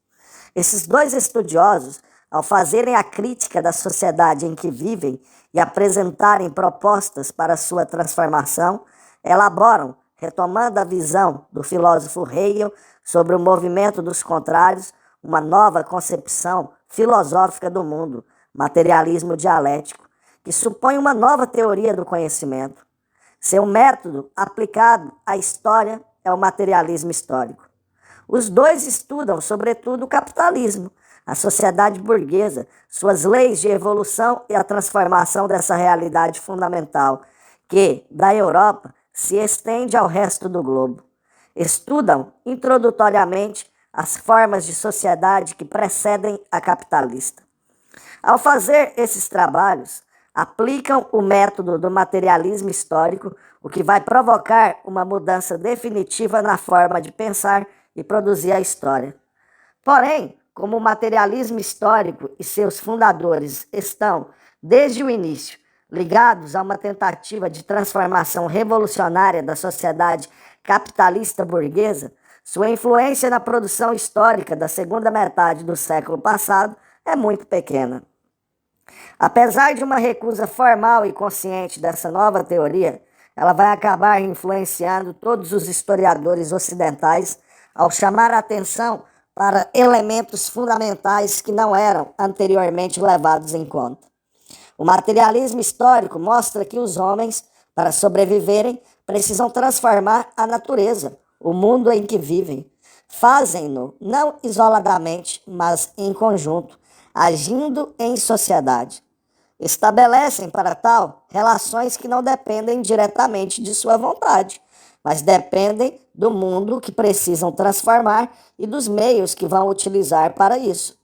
Esses dois estudiosos, ao fazerem a crítica da sociedade em que vivem e apresentarem propostas para sua transformação, elaboram, retomando a visão do filósofo Hegel sobre o movimento dos contrários, uma nova concepção filosófica do mundo, materialismo dialético, que supõe uma nova teoria do conhecimento. Seu método aplicado à história é o materialismo histórico. Os dois estudam, sobretudo, o capitalismo, a sociedade burguesa, suas leis de evolução e a transformação dessa realidade fundamental, que, da Europa, se estende ao resto do globo. Estudam, introdutoriamente, as formas de sociedade que precedem a capitalista. Ao fazer esses trabalhos, aplicam o método do materialismo histórico, o que vai provocar uma mudança definitiva na forma de pensar e produzir a história. Porém, como o materialismo histórico e seus fundadores estão, desde o início, ligados a uma tentativa de transformação revolucionária da sociedade capitalista burguesa, sua influência na produção histórica da segunda metade do século passado é muito pequena. Apesar de uma recusa formal e consciente dessa nova teoria, ela vai acabar influenciando todos os historiadores ocidentais ao chamar a atenção para elementos fundamentais que não eram anteriormente levados em conta. O materialismo histórico mostra que os homens, para sobreviverem, precisam transformar a natureza, o mundo em que vivem. Fazem-no não isoladamente, mas em conjunto, agindo em sociedade. Estabelecem, para tal, relações que não dependem diretamente de sua vontade, mas dependem do mundo que precisam transformar e dos meios que vão utilizar para isso.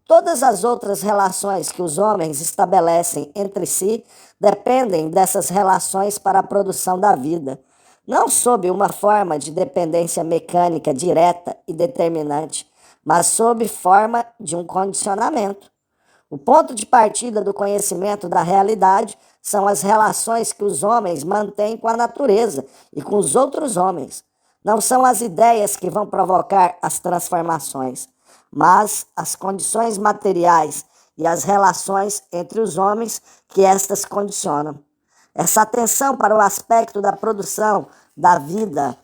Todas as outras relações que os homens estabelecem entre si dependem dessas relações para a produção da vida, não sob uma forma de dependência mecânica direta e determinante, mas sob forma de um condicionamento. O ponto de partida do conhecimento da realidade são as relações que os homens mantêm com a natureza e com os outros homens. Não são as ideias que vão provocar as transformações, mas as condições materiais e as relações entre os homens que estas condicionam. Essa atenção para o aspecto da produção da vida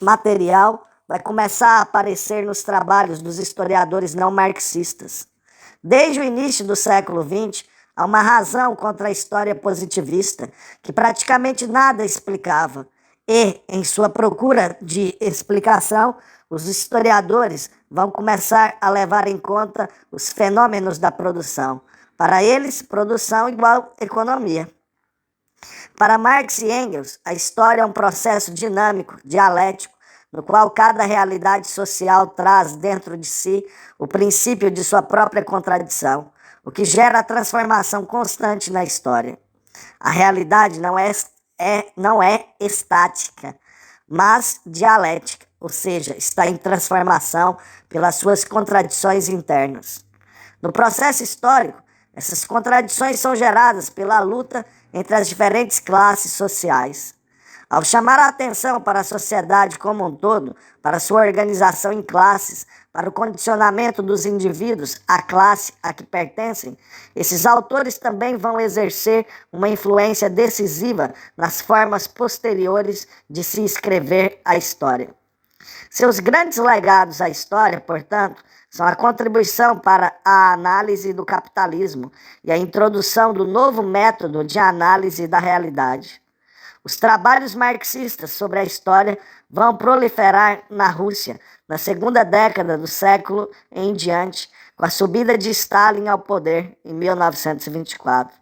material vai começar a aparecer nos trabalhos dos historiadores não marxistas. Desde o início do século XX, há uma razão contra a história positivista, que praticamente nada explicava. E, em sua procura de explicação, os historiadores vão começar a levar em conta os fenômenos da produção. Para eles, produção igual economia. Para Marx e Engels, a história é um processo dinâmico, dialético, no qual cada realidade social traz dentro de si o princípio de sua própria contradição, o que gera a transformação constante na história. A realidade não é estática, mas dialética, ou seja, está em transformação pelas suas contradições internas. No processo histórico, essas contradições são geradas pela luta entre as diferentes classes sociais. Ao chamar a atenção para a sociedade como um todo, para sua organização em classes, para o condicionamento dos indivíduos à classe a que pertencem, esses autores também vão exercer uma influência decisiva nas formas posteriores de se escrever a história. Seus grandes legados à história, portanto, são a contribuição para a análise do capitalismo e a introdução do novo método de análise da realidade. Os trabalhos marxistas sobre a história vão proliferar na Rússia na segunda década do século em diante, com a subida de Stalin ao poder em 1924.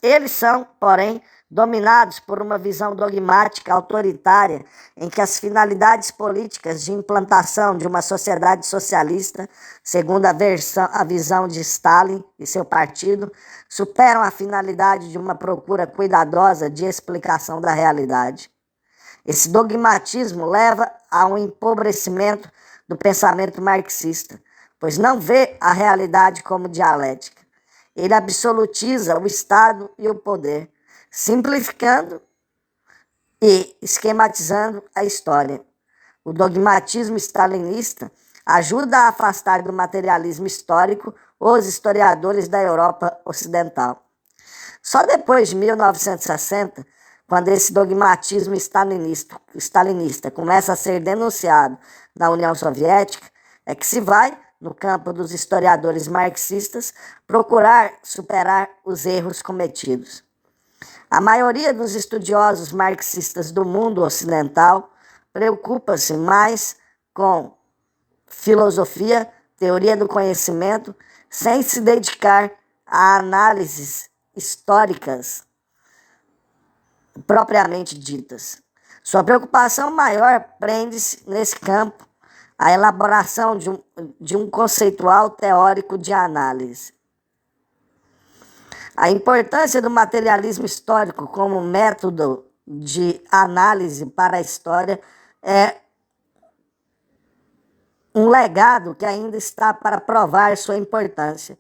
Eles são, porém, dominados por uma visão dogmática autoritária em que as finalidades políticas de implantação de uma sociedade socialista, segundo a visão de Stalin e seu partido, superam a finalidade de uma procura cuidadosa de explicação da realidade. Esse dogmatismo leva a um empobrecimento do pensamento marxista, pois não vê a realidade como dialética. Ele absolutiza o Estado e o poder, simplificando e esquematizando a história. O dogmatismo stalinista ajuda a afastar do materialismo histórico os historiadores da Europa Ocidental. Só depois de 1960, quando esse dogmatismo stalinista começa a ser denunciado na União Soviética, é que se vai, no campo dos historiadores marxistas, procurar superar os erros cometidos. A maioria dos estudiosos marxistas do mundo ocidental preocupa-se mais com filosofia, teoria do conhecimento, sem se dedicar a análises históricas propriamente ditas. Sua preocupação maior prende-se, nesse campo, à elaboração de um conceitual teórico de análise. A importância do materialismo histórico como método de análise para a história é um legado que ainda está para provar sua importância.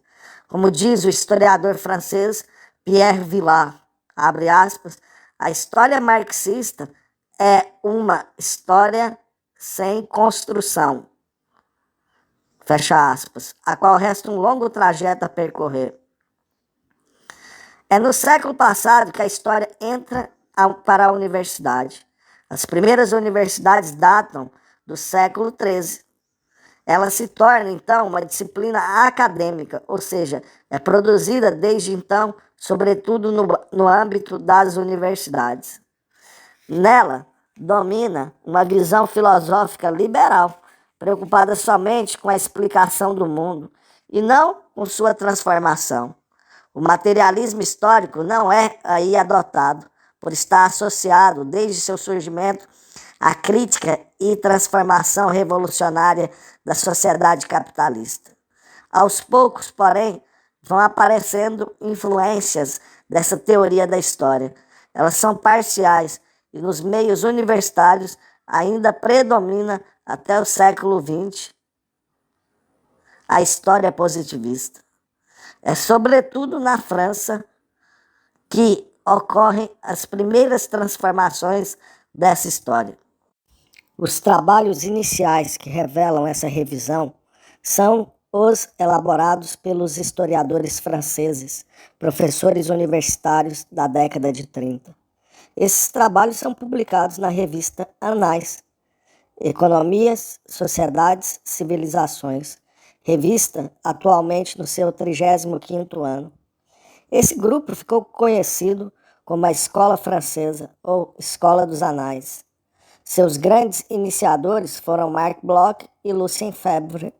Como diz o historiador francês Pierre Vilar, abre aspas, a história marxista é uma história sem construção, fecha aspas, a qual resta um longo trajeto a percorrer. É no século passado que a história entra para a universidade. As primeiras universidades datam do século XIII. Ela se torna, então, uma disciplina acadêmica, ou seja, é produzida desde então, sobretudo no âmbito das universidades. Nela, domina uma visão filosófica liberal, preocupada somente com a explicação do mundo e não com sua transformação. O materialismo histórico não é aí adotado, por estar associado, desde seu surgimento, à crítica e transformação revolucionária da sociedade capitalista. Aos poucos, porém, vão aparecendo influências dessa teoria da história. Elas são parciais e nos meios universitários ainda predomina até o século XX a história positivista. É sobretudo na França que ocorrem as primeiras transformações dessa história. Os trabalhos iniciais que revelam essa revisão são os elaborados pelos historiadores franceses, professores universitários da década de 30. Esses trabalhos são publicados na revista Annais, Economias, Sociedades, Civilizações, revista atualmente no seu 35º ano. Esse grupo ficou conhecido como a Escola Francesa ou Escola dos Anais. Seus grandes iniciadores foram Marc Bloch e Lucien Febvre.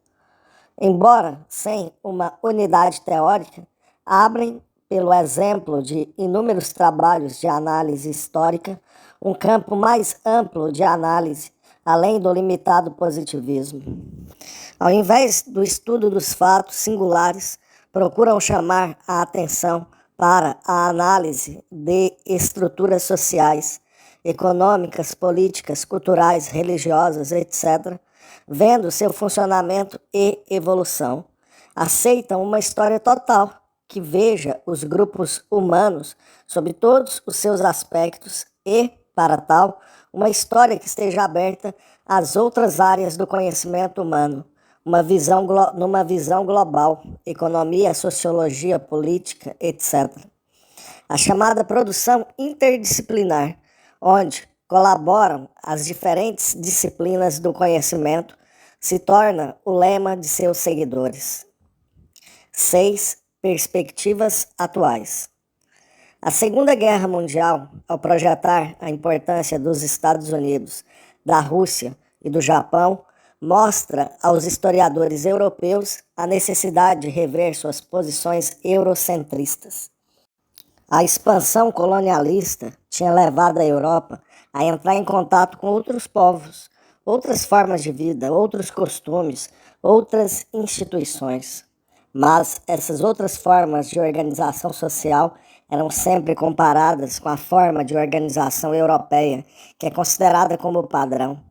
Embora sem uma unidade teórica, abrem, pelo exemplo de inúmeros trabalhos de análise histórica, um campo mais amplo de análise, além do limitado positivismo. Ao invés do estudo dos fatos singulares, procuram chamar a atenção para a análise de estruturas sociais, econômicas, políticas, culturais, religiosas, etc., vendo seu funcionamento e evolução. Aceitam uma história total, que veja os grupos humanos sob todos os seus aspectos e, para tal, uma história que esteja aberta às outras áreas do conhecimento humano, numa visão global, economia, sociologia, política, etc. A chamada produção interdisciplinar, onde colaboram as diferentes disciplinas do conhecimento, se torna o lema de seus seguidores. 6. Perspectivas atuais. A Segunda Guerra Mundial, ao projetar a importância dos Estados Unidos, da Rússia e do Japão, mostra aos historiadores europeus a necessidade de rever suas posições eurocentristas. A expansão colonialista tinha levado a Europa a entrar em contato com outros povos, outras formas de vida, outros costumes, outras instituições. Mas essas outras formas de organização social eram sempre comparadas com a forma de organização europeia, que é considerada como padrão.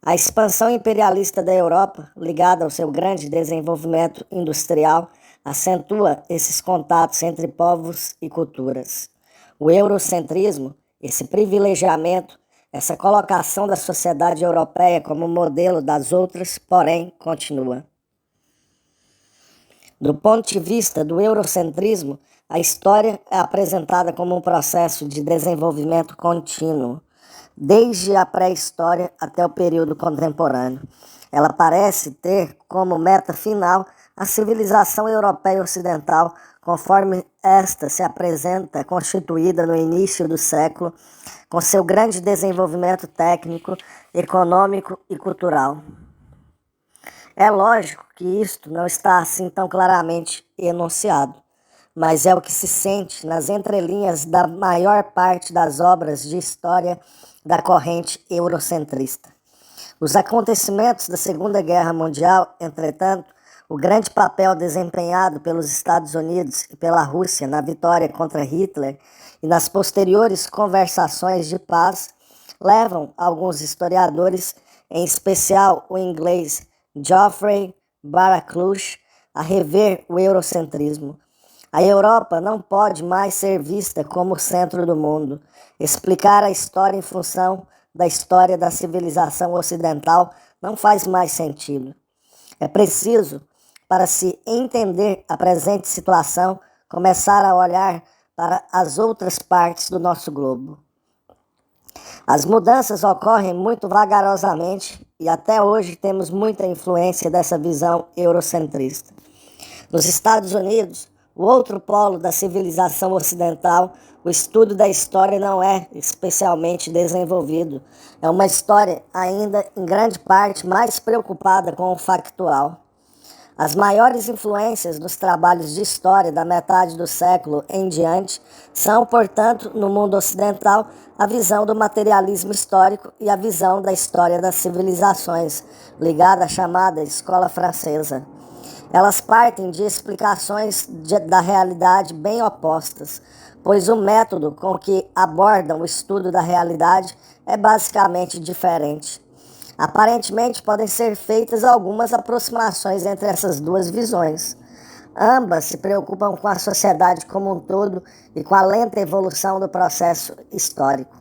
A expansão imperialista da Europa, ligada ao seu grande desenvolvimento industrial, acentua esses contatos entre povos e culturas. O eurocentrismo, esse privilegiamento, essa colocação da sociedade europeia como modelo das outras, porém, continua. Do ponto de vista do eurocentrismo, A história é apresentada como um processo de desenvolvimento contínuo, desde a pré-história até o período contemporâneo. Ela parece ter como meta final a civilização europeia ocidental, conforme esta se apresenta constituída no início do século, com seu grande desenvolvimento técnico, econômico e cultural. É lógico que isto não está assim tão claramente enunciado, mas é o que se sente nas entrelinhas da maior parte das obras de história da corrente eurocentrista. Os acontecimentos da Segunda Guerra Mundial, entretanto, o grande papel desempenhado pelos Estados Unidos e pela Rússia na vitória contra Hitler e nas posteriores conversações de paz levam alguns historiadores, em especial o inglês Geoffrey Baraclouche, a rever o eurocentrismo. A Europa não pode mais ser vista como o centro do mundo. Explicar a história em função da história da civilização ocidental não faz mais sentido. É preciso, para se entender a presente situação, começar a olhar para as outras partes do nosso globo. As mudanças ocorrem muito vagarosamente e até hoje temos muita influência dessa visão eurocentrista. Nos Estados Unidos, o outro polo da civilização ocidental, o estudo da história não é especialmente desenvolvido. É uma história ainda, em grande parte, mais preocupada com o factual. As maiores influências dos trabalhos de história da metade do século em diante são, portanto, no mundo ocidental, a visão do materialismo histórico e a visão da história das civilizações, ligada à chamada escola francesa. Elas partem de explicações da realidade bem opostas, pois o método com que abordam o estudo da realidade é basicamente diferente. Aparentemente, podem ser feitas algumas aproximações entre essas duas visões. Ambas se preocupam com a sociedade como um todo e com a lenta evolução do processo histórico.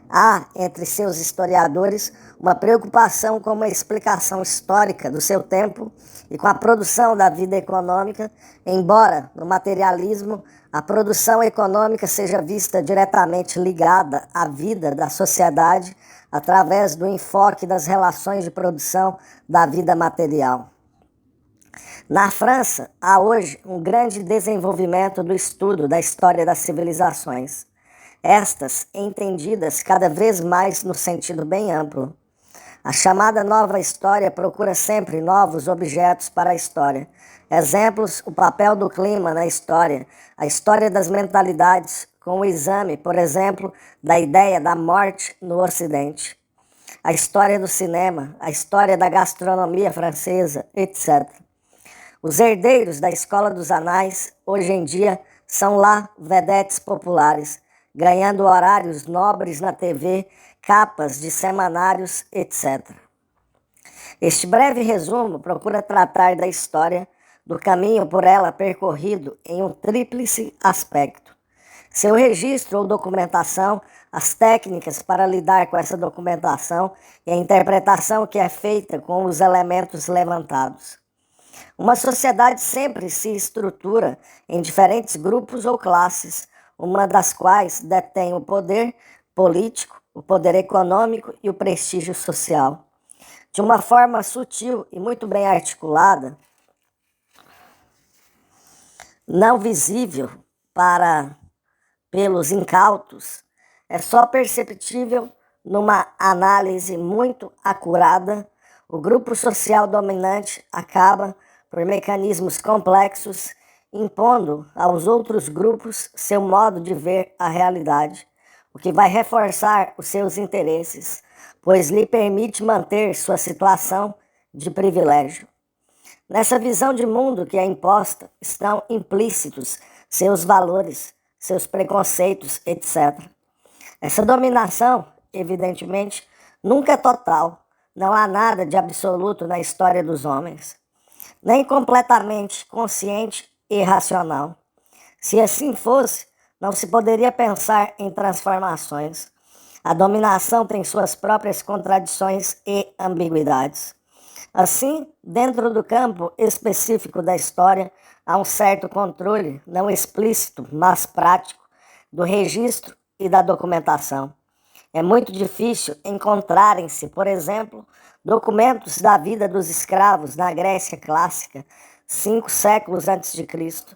Há, entre seus historiadores, uma preocupação com uma explicação histórica do seu tempo e com a produção da vida econômica, embora, no materialismo, a produção econômica seja vista diretamente ligada à vida da sociedade através do enfoque das relações de produção da vida material. Na França, há hoje um grande desenvolvimento do estudo da história das civilizações. Estas entendidas cada vez mais no sentido bem amplo. A chamada nova história procura sempre novos objetos para a história. Exemplos, o papel do clima na história, a história das mentalidades, com o exame, por exemplo, da ideia da morte no Ocidente. A história do cinema, a história da gastronomia francesa, etc. Os herdeiros da Escola dos Anais, hoje em dia, são lá vedetes populares, ganhando horários nobres na TV, capas de semanários, etc. Este breve resumo procura tratar da história, do caminho por ela percorrido em um tríplice aspecto. Seu registro ou documentação, as técnicas para lidar com essa documentação e a interpretação que é feita com os elementos levantados. Uma sociedade sempre se estrutura em diferentes grupos ou classes, uma das quais detém o poder político, o poder econômico e o prestígio social. De uma forma sutil e muito bem articulada, não visível pelos incautos, é só perceptível numa análise muito acurada, o grupo social dominante acaba, por mecanismos complexos, impondo aos outros grupos seu modo de ver a realidade, o que vai reforçar os seus interesses, pois lhe permite manter sua situação de privilégio. Nessa visão de mundo que é imposta, estão implícitos seus valores, seus preconceitos, etc. Essa dominação, evidentemente, nunca é total. Não há nada de absoluto na história dos homens, nem completamente consciente e racional. Se assim fosse, não se poderia pensar em transformações. A dominação tem suas próprias contradições e ambiguidades. Assim, dentro do campo específico da história, há um certo controle, não explícito, mas prático, do registro e da documentação. É muito difícil encontrarem-se, por exemplo, documentos da vida dos escravos na Grécia clássica, 5 séculos antes de Cristo.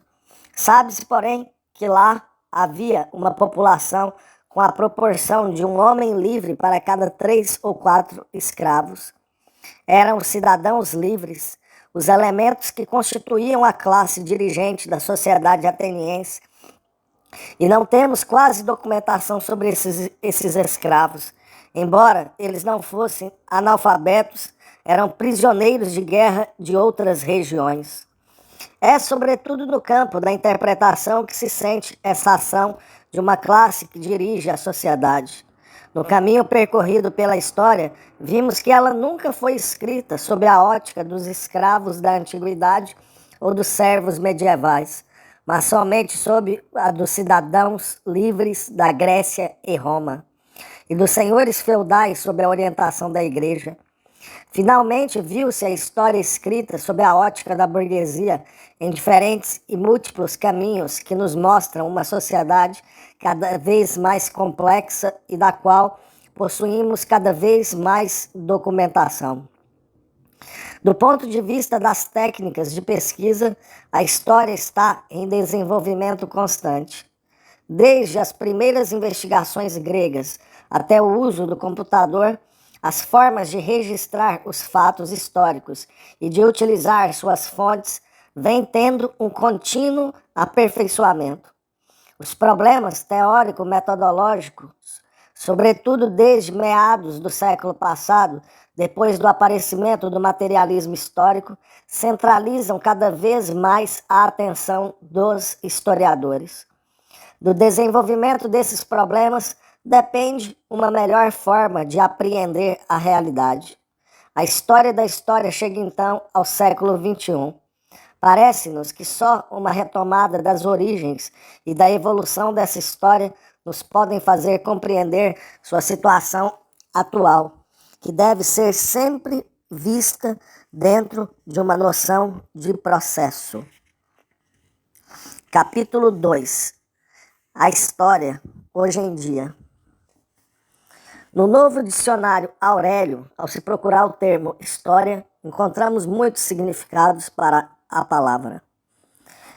Sabe-se, porém, que lá havia uma população com a proporção de um homem livre para cada 3 ou 4 escravos. Eram os cidadãos livres, os elementos que constituíam a classe dirigente da sociedade ateniense, e não temos quase documentação sobre esses escravos. Embora eles não fossem analfabetos, eram prisioneiros de guerra de outras regiões. É sobretudo no campo da interpretação que se sente essa ação de uma classe que dirige a sociedade. No caminho percorrido pela história, vimos que ela nunca foi escrita sob a ótica dos escravos da antiguidade ou dos servos medievais, mas somente sob a dos cidadãos livres da Grécia e Roma, e dos senhores feudais sob a orientação da Igreja. Finalmente, viu-se a história escrita sob a ótica da burguesia em diferentes e múltiplos caminhos que nos mostram uma sociedade cada vez mais complexa e da qual possuímos cada vez mais documentação. Do ponto de vista das técnicas de pesquisa, a história está em desenvolvimento constante. Desde as primeiras investigações gregas até o uso do computador, as formas de registrar os fatos históricos e de utilizar suas fontes vêm tendo um contínuo aperfeiçoamento. Os problemas teórico-metodológicos, sobretudo desde meados do século passado, depois do aparecimento do materialismo histórico, centralizam cada vez mais a atenção dos historiadores. Do desenvolvimento desses problemas depende uma melhor forma de apreender a realidade. A história da história chega então ao século XXI. Parece-nos que só uma retomada das origens e da evolução dessa história nos podem fazer compreender sua situação atual, que deve ser sempre vista dentro de uma noção de processo. Capítulo 2. A história, hoje em dia. No novo dicionário Aurélio, ao se procurar o termo história, encontramos muitos significados para a palavra.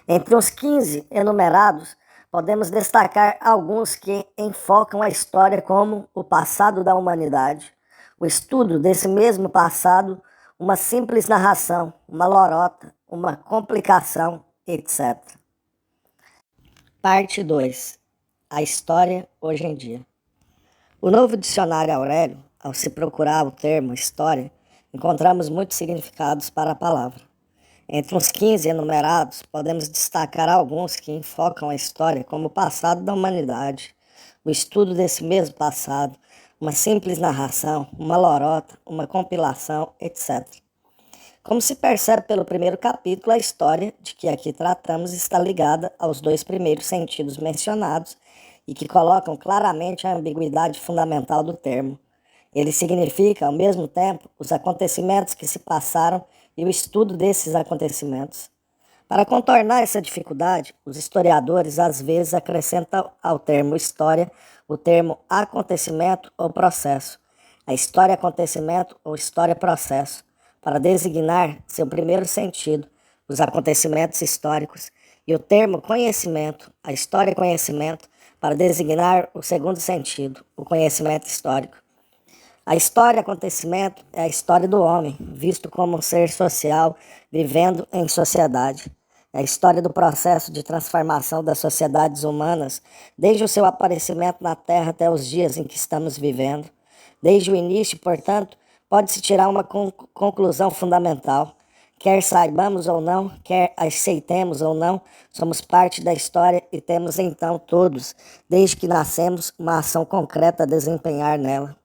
Entre os 15 enumerados, podemos destacar alguns que enfocam a história como o passado da humanidade, o estudo desse mesmo passado, uma simples narração, uma lorota, uma complicação, etc. Parte 2. A história hoje em dia. O novo dicionário Aurélio, ao se procurar o termo história, encontramos muitos significados para a palavra. Entre os 15 enumerados, podemos destacar alguns que enfocam a história como o passado da humanidade, o estudo desse mesmo passado, uma simples narração, uma lorota, uma compilação, etc. Como se percebe pelo primeiro capítulo, a história de que aqui tratamos está ligada aos 2 primeiros sentidos mencionados e que colocam claramente a ambiguidade fundamental do termo. Ele significa, ao mesmo tempo, os acontecimentos que se passaram e o estudo desses acontecimentos. Para contornar essa dificuldade, os historiadores às vezes acrescentam ao termo história o termo acontecimento ou processo, a história-acontecimento ou história-processo, para designar seu primeiro sentido, os acontecimentos históricos, e o termo conhecimento, a história-conhecimento, para designar o segundo sentido, o conhecimento histórico. A história-acontecimento é a história do homem, visto como um ser social, vivendo em sociedade. É a história do processo de transformação das sociedades humanas, desde o seu aparecimento na Terra até os dias em que estamos vivendo. Desde o início, portanto, pode-se tirar uma conclusão fundamental. Quer saibamos ou não, quer aceitemos ou não, somos parte da história e temos então todos, desde que nascemos, uma ação concreta a desempenhar nela.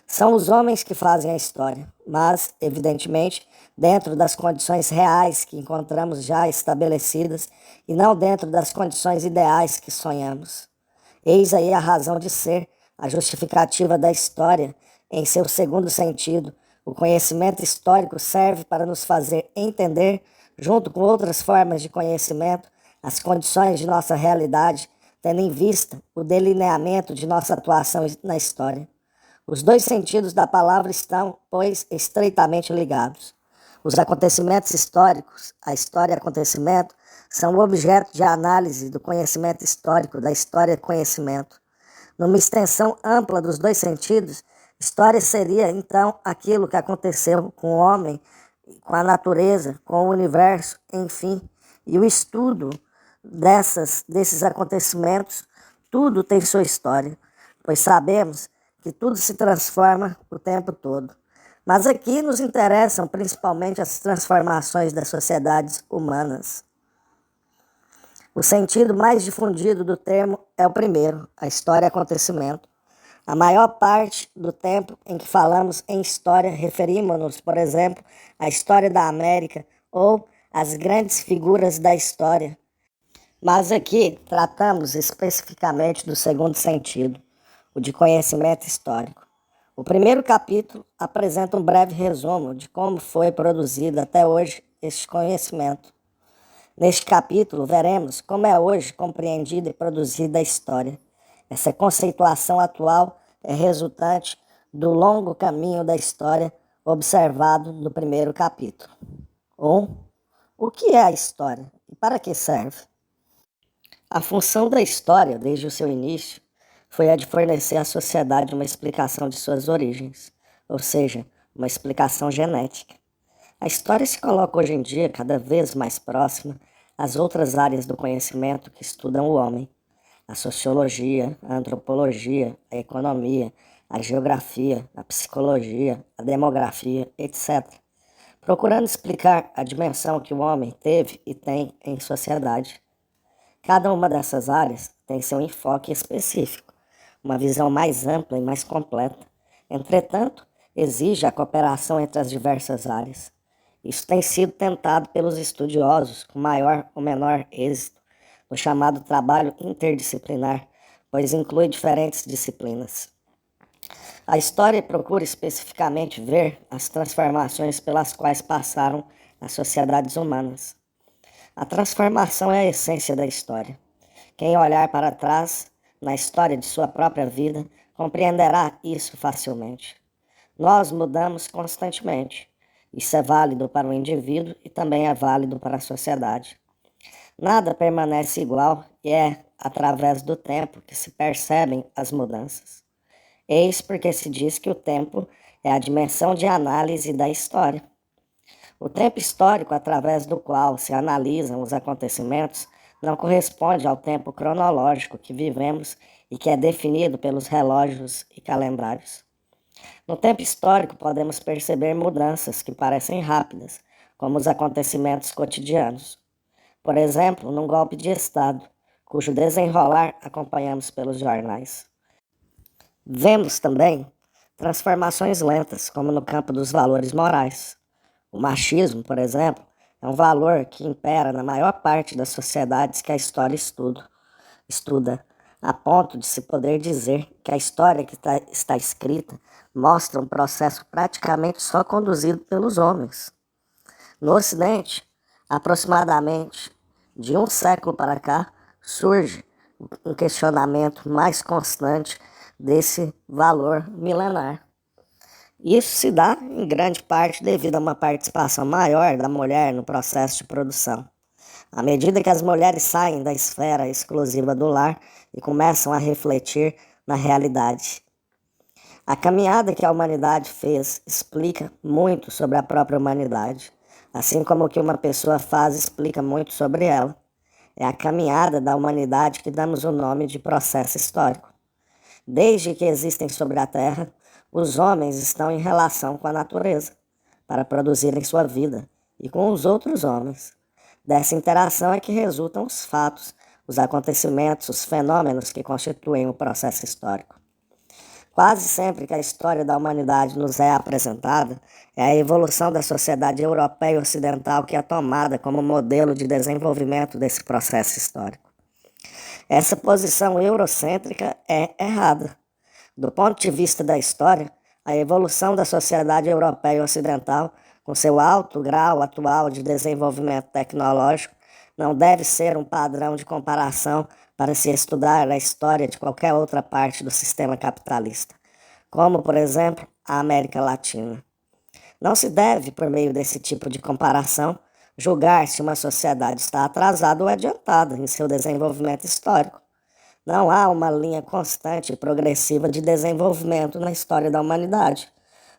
São os homens que fazem a história, mas, evidentemente, dentro das condições reais que encontramos já estabelecidas e não dentro das condições ideais que sonhamos. Eis aí a razão de ser, a justificativa da história, em seu segundo sentido, O conhecimento histórico serve para nos fazer entender, junto com outras formas de conhecimento, as condições de nossa realidade, tendo em vista o delineamento de nossa atuação na história. Os dois sentidos da palavra estão, pois, estreitamente ligados. Os acontecimentos históricos, a história e acontecimento, são objeto de análise do conhecimento histórico, da história-conhecimento. Numa extensão ampla dos dois sentidos, história seria, então, aquilo que aconteceu com o homem, com a natureza, com o universo, enfim. E o estudo desses acontecimentos, tudo tem sua história, pois sabemos que tudo se transforma o tempo todo. Mas aqui nos interessam principalmente as transformações das sociedades humanas. O sentido mais difundido do termo é o primeiro, a história-acontecimento. A maior parte do tempo em que falamos em história, referimos-nos, por exemplo, à história da América ou às grandes figuras da história. Mas aqui tratamos especificamente do segundo sentido, o de conhecimento histórico. O primeiro capítulo apresenta um breve resumo de como foi produzido até hoje este conhecimento. Neste capítulo, veremos como é hoje compreendida e produzida a história. Essa conceituação atual é resultante do longo caminho da história observado no primeiro capítulo. 1. O que é a história e para que serve? A função da história, desde o seu início, foi a de fornecer à sociedade uma explicação de suas origens, ou seja, uma explicação genética. A história se coloca hoje em dia cada vez mais próxima às outras áreas do conhecimento que estudam o homem: a sociologia, a antropologia, a economia, a geografia, a psicologia, a demografia, etc., procurando explicar a dimensão que o homem teve e tem em sociedade. Cada uma dessas áreas tem seu enfoque específico, uma visão mais ampla e mais completa. Entretanto, exige a cooperação entre as diversas áreas. Isso tem sido tentado pelos estudiosos com maior ou menor êxito no chamado trabalho interdisciplinar, pois inclui diferentes disciplinas. A história procura especificamente ver as transformações pelas quais passaram as sociedades humanas. A transformação é a essência da história. Quem olhar para trás, na história de sua própria vida, compreenderá isso facilmente. Nós mudamos constantemente. Isso é válido para o indivíduo e também é válido para a sociedade. Nada permanece igual e é através do tempo que se percebem as mudanças. Eis porque se diz que o tempo é a dimensão de análise da história. O tempo histórico através do qual se analisam os acontecimentos não corresponde ao tempo cronológico que vivemos e que é definido pelos relógios e calendários. No tempo histórico podemos perceber mudanças que parecem rápidas, como os acontecimentos cotidianos. Por exemplo, num golpe de Estado, cujo desenrolar acompanhamos pelos jornais. Vemos também transformações lentas, como no campo dos valores morais. O machismo, por exemplo, é um valor que impera na maior parte das sociedades que a história estuda, a ponto de se poder dizer que a história que está escrita mostra um processo praticamente só conduzido pelos homens. No Ocidente, aproximadamente de um século para cá, surge um questionamento mais constante desse valor milenar. Isso se dá, em grande parte, devido a uma participação maior da mulher no processo de produção. À medida que as mulheres saem da esfera exclusiva do lar e começam a refletir na realidade. A caminhada que a humanidade fez explica muito sobre a própria humanidade, assim como o que uma pessoa faz explica muito sobre ela. É a caminhada da humanidade que damos o nome de processo histórico. Desde que existem sobre a Terra, os homens estão em relação com a natureza, para produzirem sua vida, e com os outros homens. Dessa interação é que resultam os fatos, os acontecimentos, os fenômenos que constituem o processo histórico. Quase sempre que a história da humanidade nos é apresentada, é a evolução da sociedade europeia e ocidental que é tomada como modelo de desenvolvimento desse processo histórico. Essa posição eurocêntrica é errada. Do ponto de vista da história, A evolução da sociedade europeia e ocidental, com seu alto grau atual de desenvolvimento tecnológico, não deve ser um padrão de comparação para se estudar a história de qualquer outra parte do sistema capitalista, como, por exemplo, a América Latina. Não se deve, por meio desse tipo de comparação, julgar se uma sociedade está atrasada ou adiantada em seu desenvolvimento histórico. Não há uma linha constante e progressiva de desenvolvimento na história da humanidade,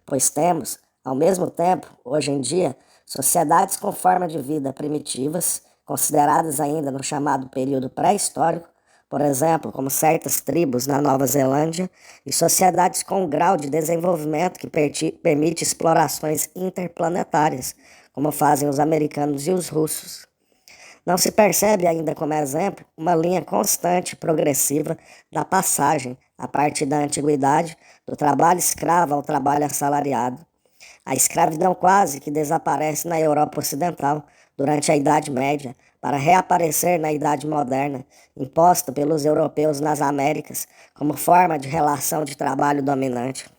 pois temos, ao mesmo tempo, hoje em dia, sociedades com forma de vida primitivas, consideradas ainda no chamado período pré-histórico, por exemplo, como certas tribos na Nova Zelândia, e sociedades com um grau de desenvolvimento que permite explorações interplanetárias, como fazem os americanos e os russos. Não se percebe ainda como exemplo uma linha constante e progressiva da passagem, a partir da antiguidade, do trabalho escravo ao trabalho assalariado. A escravidão quase que desaparece na Europa Ocidental durante a Idade Média, para reaparecer na Idade Moderna, imposta pelos europeus nas Américas como forma de relação de trabalho dominante.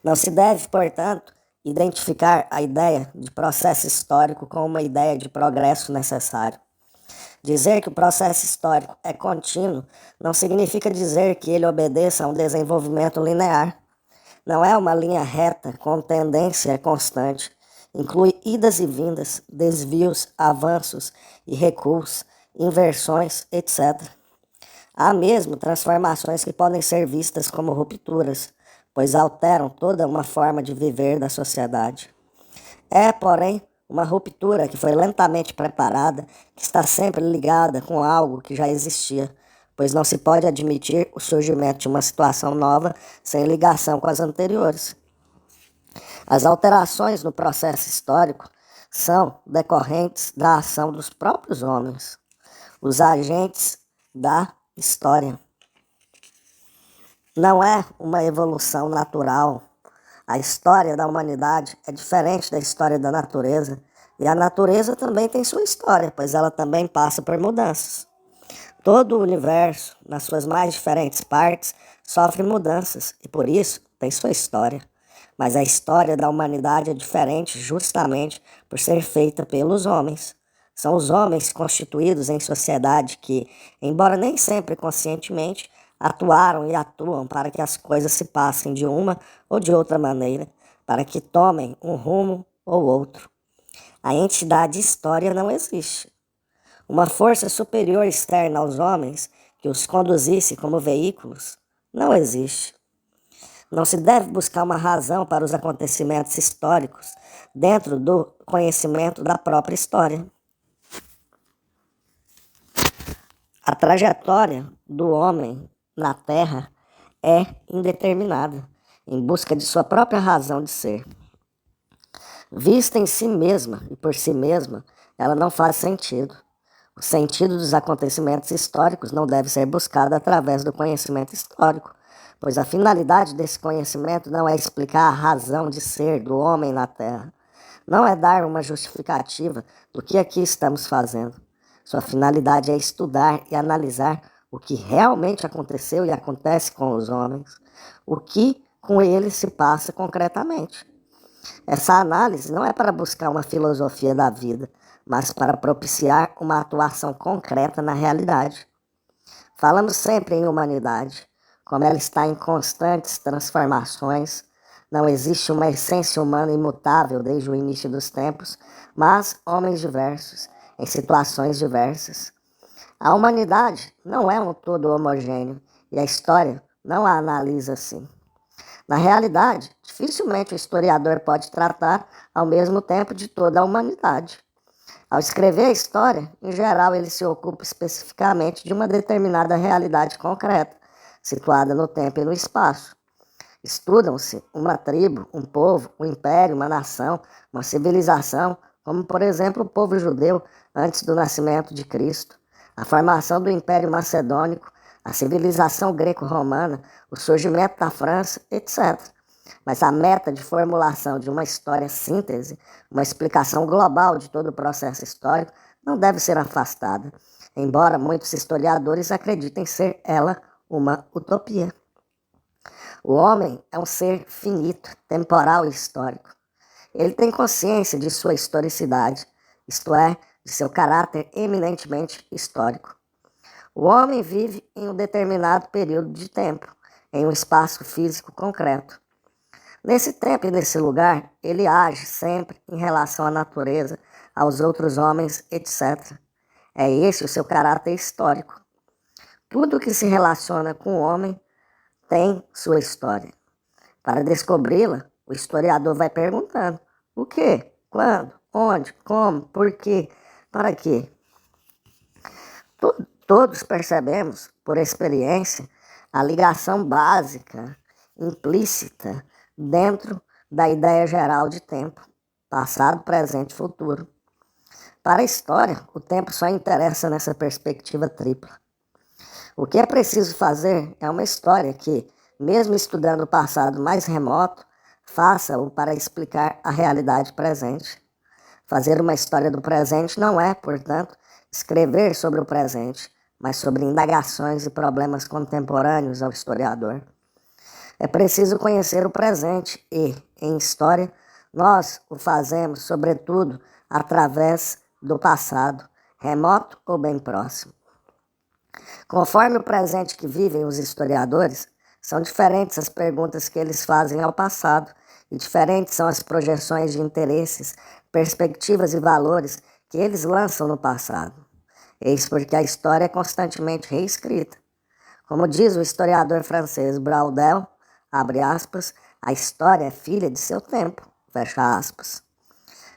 Não se deve, portanto, identificar a ideia de processo histórico com uma ideia de progresso necessário. Dizer que o processo histórico é contínuo não significa dizer que ele obedeça a um desenvolvimento linear. Não é uma linha reta com tendência constante. Inclui idas e vindas, desvios, avanços e recuos, inversões, etc. Há mesmo transformações que podem ser vistas como rupturas, pois alteram toda uma forma de viver da sociedade. É, porém, uma ruptura que foi lentamente preparada, que está sempre ligada com algo que já existia, pois não se pode admitir o surgimento de uma situação nova sem ligação com as anteriores. As alterações no processo histórico são decorrentes da ação dos próprios homens, os agentes da história. Não é uma evolução natural. A história da humanidade é diferente da história da natureza, e a natureza também tem sua história, pois ela também passa por mudanças. Todo o universo, nas suas mais diferentes partes, sofre mudanças e, por isso, tem sua história. Mas a história da humanidade é diferente justamente por ser feita pelos homens. São os homens constituídos em sociedade que, embora nem sempre conscientemente, atuaram e atuam para que as coisas se passem de uma ou de outra maneira, para que tomem um rumo ou outro. A entidade história não existe. Uma força superior externa aos homens que os conduzisse como veículos não existe. Não se deve buscar uma razão para os acontecimentos históricos dentro do conhecimento da própria história. A trajetória do homem na Terra é indeterminada, em busca de sua própria razão de ser. Vista em si mesma e por si mesma, ela não faz sentido. O sentido dos acontecimentos históricos não deve ser buscado através do conhecimento histórico, pois a finalidade desse conhecimento não é explicar a razão de ser do homem na Terra. Não é dar uma justificativa do que aqui estamos fazendo. Sua finalidade é estudar e analisar o que realmente aconteceu e acontece com os homens, o que com eles se passa concretamente. Essa análise não é para buscar uma filosofia da vida, mas para propiciar uma atuação concreta na realidade. Falamos sempre em humanidade, como ela está em constantes transformações. Não existe uma essência humana imutável desde o início dos tempos, mas homens diversos, em situações diversas. A humanidade não é um todo homogêneo, e a história não a analisa assim. Na realidade, dificilmente o historiador pode tratar ao mesmo tempo de toda a humanidade. Ao escrever a história, em geral ele se ocupa especificamente de uma determinada realidade concreta, situada no tempo e no espaço. Estudam-se uma tribo, um povo, um império, uma nação, uma civilização, como por exemplo o povo judeu antes do nascimento de Cristo, a formação do Império Macedônico, a civilização greco-romana, o surgimento da França, etc. Mas a meta de formulação de uma história síntese, uma explicação global de todo o processo histórico, não deve ser afastada, embora muitos historiadores acreditem ser ela uma utopia. O homem é um ser finito, temporal e histórico. Ele tem consciência de sua historicidade, isto é, de seu caráter eminentemente histórico. O homem vive em um determinado período de tempo, em um espaço físico concreto. Nesse tempo e nesse lugar, ele age sempre em relação à natureza, aos outros homens, etc. É esse o seu caráter histórico. Tudo que se relaciona com o homem tem sua história. Para descobri-la, o historiador vai perguntando: o que, quando, onde, como, por quê, para quê? Todos percebemos, por experiência, a ligação básica, implícita, dentro da ideia geral de tempo, passado, presente e futuro. Para a história, o tempo só interessa nessa perspectiva tripla. O que é preciso fazer é uma história que, mesmo estudando o passado mais remoto, faça-o para explicar a realidade presente. Fazer uma história do presente não é, portanto, escrever sobre o presente, mas sobre indagações e problemas contemporâneos ao historiador. É preciso conhecer o presente e, em história, nós o fazemos, sobretudo, através do passado, remoto ou bem próximo. Conforme o presente que vivem os historiadores, são diferentes as perguntas que eles fazem ao passado e diferentes são as projeções de interesses, perspectivas e valores que eles lançam no passado. Eis porque a história é constantemente reescrita. Como diz o historiador francês Braudel, abre aspas, a história é filha de seu tempo, fecha aspas.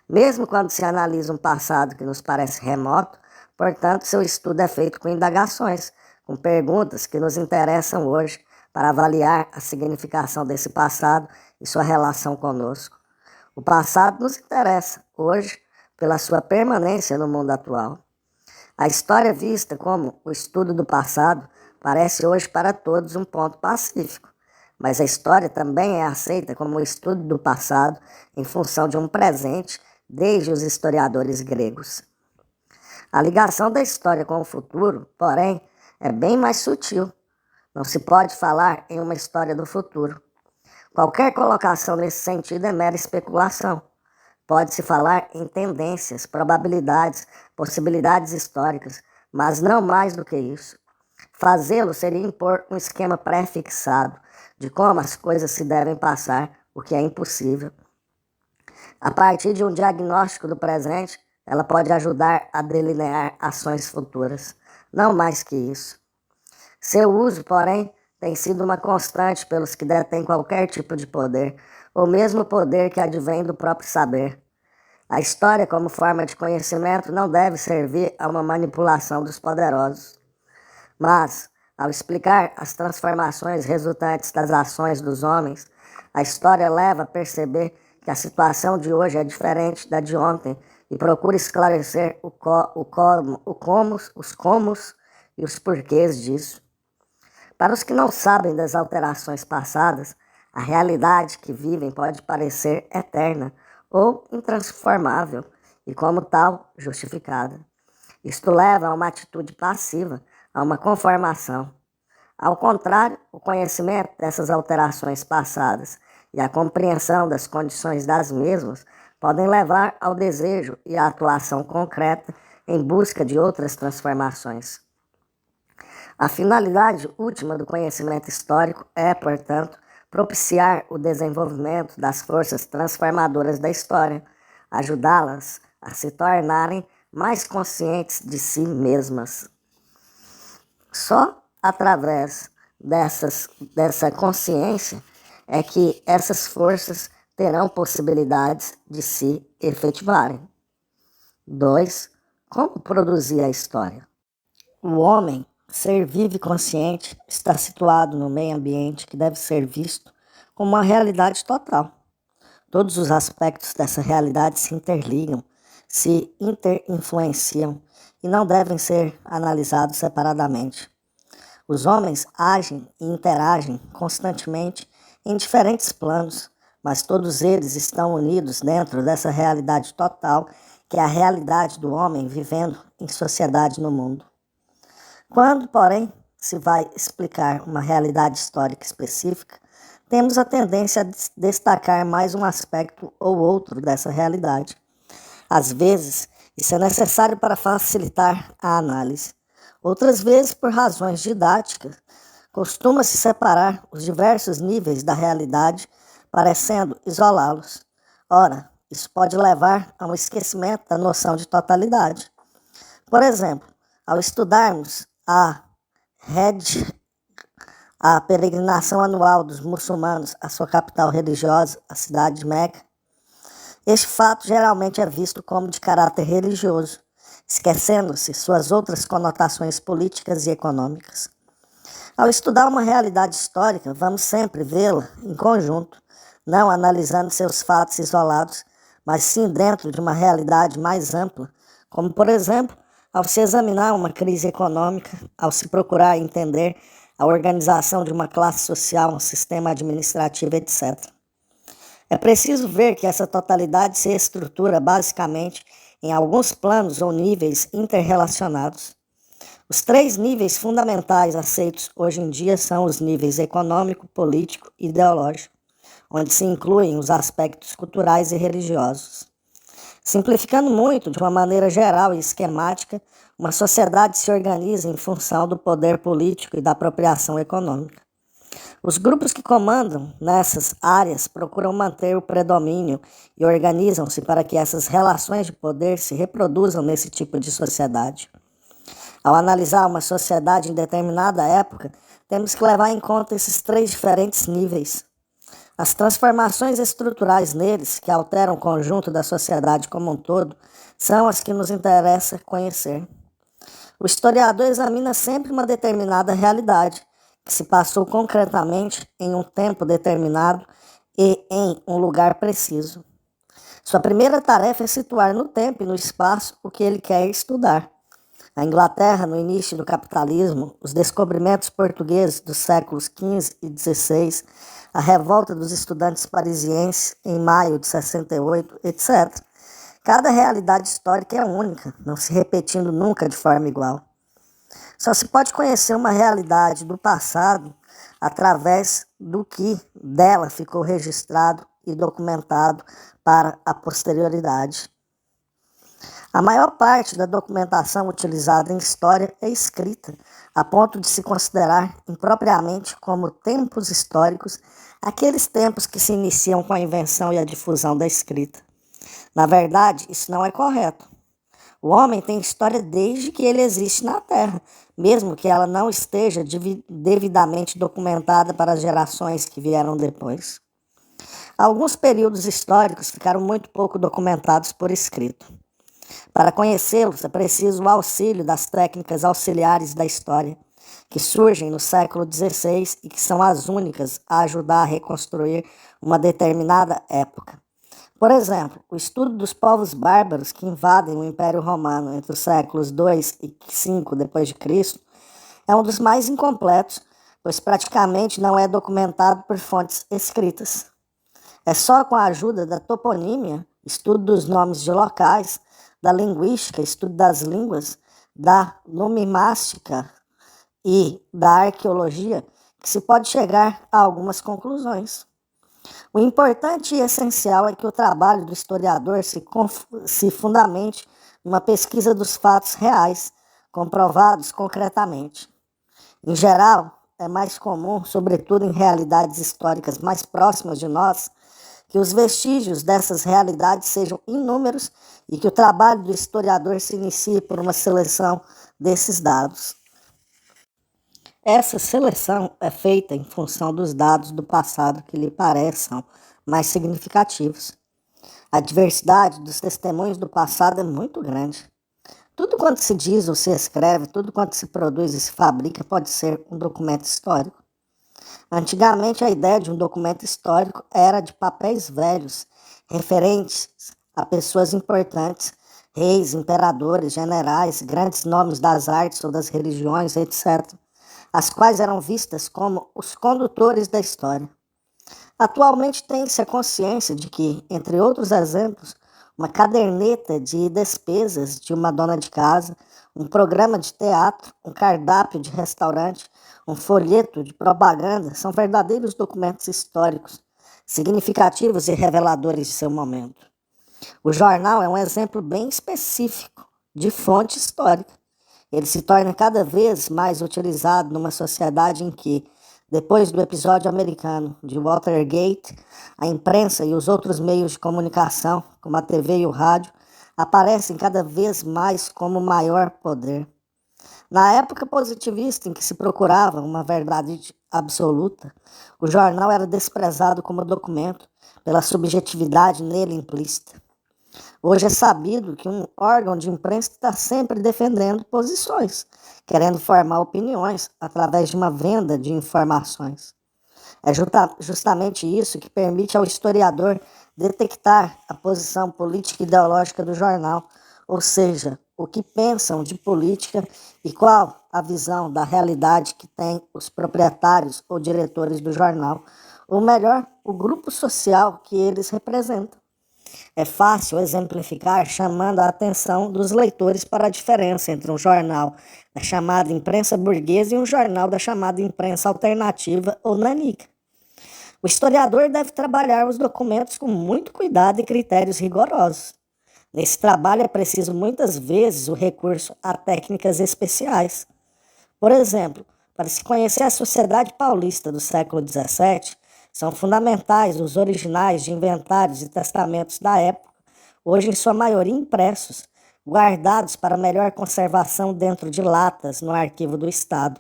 Mesmo quando se analisa um passado que nos parece remoto, portanto, seu estudo é feito com indagações, com perguntas que nos interessam hoje para avaliar a significação desse passado e sua relação conosco. O passado nos interessa, hoje, pela sua permanência no mundo atual. A história vista como o estudo do passado parece hoje para todos um ponto pacífico, mas a história também é aceita como o estudo do passado em função de um presente desde os historiadores gregos. A ligação da história com o futuro, porém, é bem mais sutil. Não se pode falar em uma história do futuro. Qualquer colocação nesse sentido é mera especulação. Pode-se falar em tendências, probabilidades, possibilidades históricas, mas não mais do que isso. Fazê-lo seria impor um esquema pré-fixado de como as coisas se devem passar, o que é impossível. A partir de um diagnóstico do presente, ela pode ajudar a delinear ações futuras, não mais que isso. Seu uso, porém, tem sido uma constante pelos que detêm qualquer tipo de poder, ou mesmo poder que advém do próprio saber. A história, como forma de conhecimento, não deve servir a uma manipulação dos poderosos. Mas, ao explicar as transformações resultantes das ações dos homens, a história leva a perceber que a situação de hoje é diferente da de ontem e procura esclarecer os comos e os porquês disso. Para os que não sabem das alterações passadas, a realidade que vivem pode parecer eterna ou intransformável e, como tal, justificada. Isto leva a uma atitude passiva, a uma conformação. Ao contrário, o conhecimento dessas alterações passadas e a compreensão das condições das mesmas podem levar ao desejo e à atuação concreta em busca de outras transformações. A finalidade última do conhecimento histórico é, portanto, propiciar o desenvolvimento das forças transformadoras da história, ajudá-las a se tornarem mais conscientes de si mesmas. Só através dessa consciência é que essas forças terão possibilidades de se efetivarem. 2. Como produzir a história? O homem, ser vivo e consciente, está situado no meio ambiente que deve ser visto como uma realidade total. Todos os aspectos dessa realidade se interligam, se interinfluenciam e não devem ser analisados separadamente. Os homens agem e interagem constantemente em diferentes planos, mas todos eles estão unidos dentro dessa realidade total, que é a realidade do homem vivendo em sociedade no mundo. Quando, porém, se vai explicar uma realidade histórica específica, temos a tendência a destacar mais um aspecto ou outro dessa realidade. Às vezes, isso é necessário para facilitar a análise. Outras vezes, por razões didáticas, costuma-se separar os diversos níveis da realidade, parecendo isolá-los. Ora, isso pode levar a um esquecimento da noção de totalidade. Por exemplo, ao estudarmos a peregrinação anual dos muçulmanos à sua capital religiosa, a cidade de Meca, este fato geralmente é visto como de caráter religioso, esquecendo-se suas outras conotações políticas e econômicas. Ao estudar uma realidade histórica, vamos sempre vê-la em conjunto, não analisando seus fatos isolados, mas sim dentro de uma realidade mais ampla, como, por exemplo, ao se examinar uma crise econômica, ao se procurar entender a organização de uma classe social, um sistema administrativo, etc. É preciso ver que essa totalidade se estrutura basicamente em alguns planos ou níveis interrelacionados. Os 3 níveis fundamentais aceitos hoje em dia são os níveis econômico, político e ideológico, onde se incluem os aspectos culturais e religiosos. Simplificando muito, de uma maneira geral e esquemática, uma sociedade se organiza em função do poder político e da apropriação econômica. Os grupos que comandam nessas áreas procuram manter o predomínio e organizam-se para que essas relações de poder se reproduzam nesse tipo de sociedade. Ao analisar uma sociedade em determinada época, temos que levar em conta esses 3 diferentes níveis. As transformações estruturais neles, que alteram o conjunto da sociedade como um todo, são as que nos interessa conhecer. O historiador examina sempre uma determinada realidade, que se passou concretamente em um tempo determinado e em um lugar preciso. Sua primeira tarefa é situar no tempo e no espaço o que ele quer estudar. A Inglaterra, no início do capitalismo, os descobrimentos portugueses dos séculos XV e XVI, a revolta dos estudantes parisienses em maio de 68, etc. Cada realidade histórica é única, não se repetindo nunca de forma igual. Só se pode conhecer uma realidade do passado através do que dela ficou registrado e documentado para a posterioridade. A maior parte da documentação utilizada em história é escrita, a ponto de se considerar impropriamente como tempos históricos aqueles tempos que se iniciam com a invenção e a difusão da escrita. Na verdade, isso não é correto. O homem tem história desde que ele existe na Terra, mesmo que ela não esteja devidamente documentada para as gerações que vieram depois. Alguns períodos históricos ficaram muito pouco documentados por escrito. Para conhecê-los, é preciso o auxílio das técnicas auxiliares da história, que surgem no século XVI e que são as únicas a ajudar a reconstruir uma determinada época. Por exemplo, o estudo dos povos bárbaros que invadem o Império Romano entre os séculos II e V d.C. é um dos mais incompletos, pois praticamente não é documentado por fontes escritas. É só com a ajuda da toponímia, estudo dos nomes de locais, da linguística, estudo das línguas, da numismática e da arqueologia, que se pode chegar a algumas conclusões. O importante e essencial é que o trabalho do historiador se fundamente numa pesquisa dos fatos reais, comprovados concretamente. Em geral, é mais comum, sobretudo em realidades históricas mais próximas de nós, que os vestígios dessas realidades sejam inúmeros e que o trabalho do historiador se inicie por uma seleção desses dados. Essa seleção é feita em função dos dados do passado que lhe pareçam mais significativos. A diversidade dos testemunhos do passado é muito grande. Tudo quanto se diz ou se escreve, tudo quanto se produz e se fabrica pode ser um documento histórico. Antigamente, a ideia de um documento histórico era de papéis velhos, referentes a pessoas importantes, reis, imperadores, generais, grandes nomes das artes ou das religiões, etc., as quais eram vistas como os condutores da história. Atualmente tem-se a consciência de que, entre outros exemplos, uma caderneta de despesas de uma dona de casa, um programa de teatro, um cardápio de restaurante, um folheto de propaganda são verdadeiros documentos históricos, significativos e reveladores de seu momento. O jornal é um exemplo bem específico de fonte histórica. Ele se torna cada vez mais utilizado numa sociedade em que, depois do episódio americano de Watergate, a imprensa e os outros meios de comunicação, como a TV e o rádio, aparecem cada vez mais como maior poder. Na época positivista em que se procurava uma verdade absoluta, o jornal era desprezado como documento pela subjetividade nele implícita. Hoje é sabido que um órgão de imprensa está sempre defendendo posições, querendo formar opiniões através de uma venda de informações. É justamente isso que permite ao historiador detectar a posição política e ideológica do jornal, ou seja, o que pensam de política e qual a visão da realidade que têm os proprietários ou diretores do jornal, ou melhor, o grupo social que eles representam. É fácil exemplificar chamando a atenção dos leitores para a diferença entre um jornal da chamada imprensa burguesa e um jornal da chamada imprensa alternativa ou nanica. O historiador deve trabalhar os documentos com muito cuidado e critérios rigorosos. Nesse trabalho é preciso muitas vezes o recurso a técnicas especiais. Por exemplo, para se conhecer a sociedade paulista do século XVII, são fundamentais os originais de inventários e testamentos da época, hoje em sua maioria impressos, guardados para melhor conservação dentro de latas no arquivo do Estado.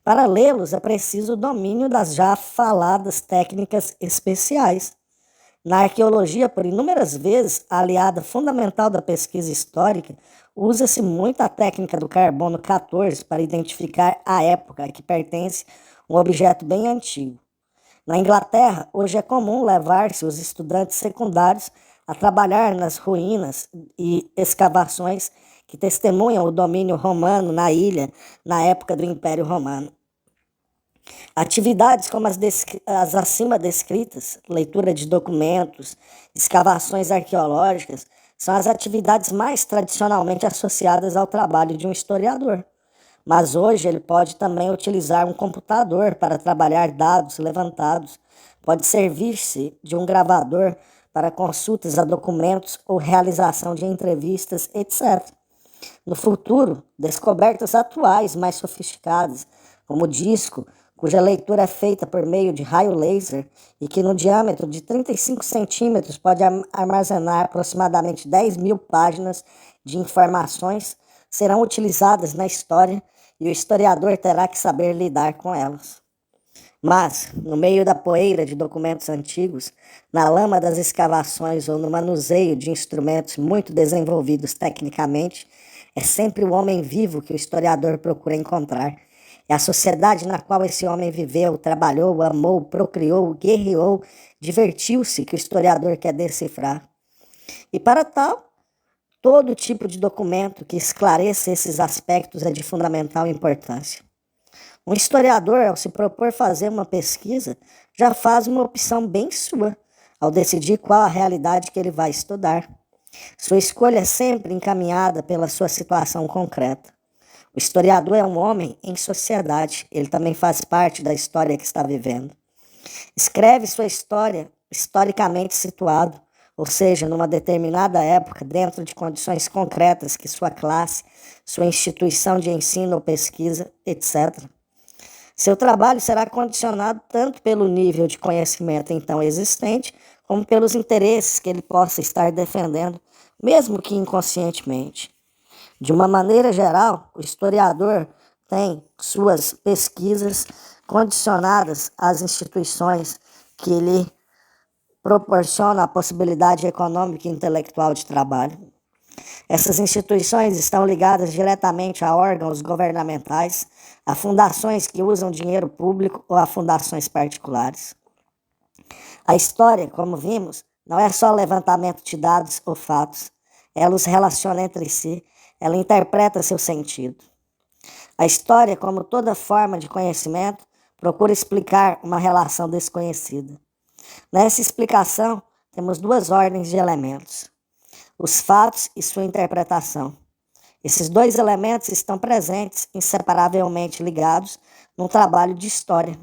Para lê-los é preciso o domínio das já faladas técnicas especiais. Na arqueologia, por inúmeras vezes, a aliada fundamental da pesquisa histórica, usa-se muito a técnica do carbono 14 para identificar a época a que pertence um objeto bem antigo. Na Inglaterra, hoje é comum levar-se os estudantes secundários a trabalhar nas ruínas e escavações que testemunham o domínio romano na ilha na época do Império Romano. Atividades como as acima descritas, leitura de documentos, escavações arqueológicas, são as atividades mais tradicionalmente associadas ao trabalho de um historiador. Mas hoje ele pode também utilizar um computador para trabalhar dados levantados, pode servir-se de um gravador para consultas a documentos ou realização de entrevistas, etc. No futuro, descobertas atuais mais sofisticadas, como o disco, cuja leitura é feita por meio de raio laser e que no diâmetro de 35 centímetros pode armazenar aproximadamente 10.000 páginas de informações, serão utilizadas na história e o historiador terá que saber lidar com elas. Mas, no meio da poeira de documentos antigos, na lama das escavações ou no manuseio de instrumentos muito desenvolvidos tecnicamente, é sempre o homem vivo que o historiador procura encontrar. É a sociedade na qual esse homem viveu, trabalhou, amou, procriou, guerreou, divertiu-se que o historiador quer decifrar. E para tal, todo tipo de documento que esclareça esses aspectos é de fundamental importância. Um historiador, ao se propor fazer uma pesquisa, já faz uma opção bem sua, ao decidir qual a realidade que ele vai estudar. Sua escolha é sempre encaminhada pela sua situação concreta. O historiador é um homem em sociedade, ele também faz parte da história que está vivendo. Escreve sua história historicamente situado, ou seja, numa determinada época, dentro de condições concretas que sua classe, sua instituição de ensino ou pesquisa, etc. Seu trabalho será condicionado tanto pelo nível de conhecimento então existente, como pelos interesses que ele possa estar defendendo, mesmo que inconscientemente. De uma maneira geral, o historiador tem suas pesquisas condicionadas às instituições que lhe proporcionam a possibilidade econômica e intelectual de trabalho. Essas instituições estão ligadas diretamente a órgãos governamentais, a fundações que usam dinheiro público ou a fundações particulares. A história, como vimos, não é só levantamento de dados ou fatos. Ela os relaciona entre si, ela interpreta seu sentido. A história, como toda forma de conhecimento, procura explicar uma relação desconhecida. Nessa explicação, temos duas ordens de elementos. os fatos e sua interpretação. Esses dois elementos estão presentes, inseparavelmente ligados, num trabalho de história.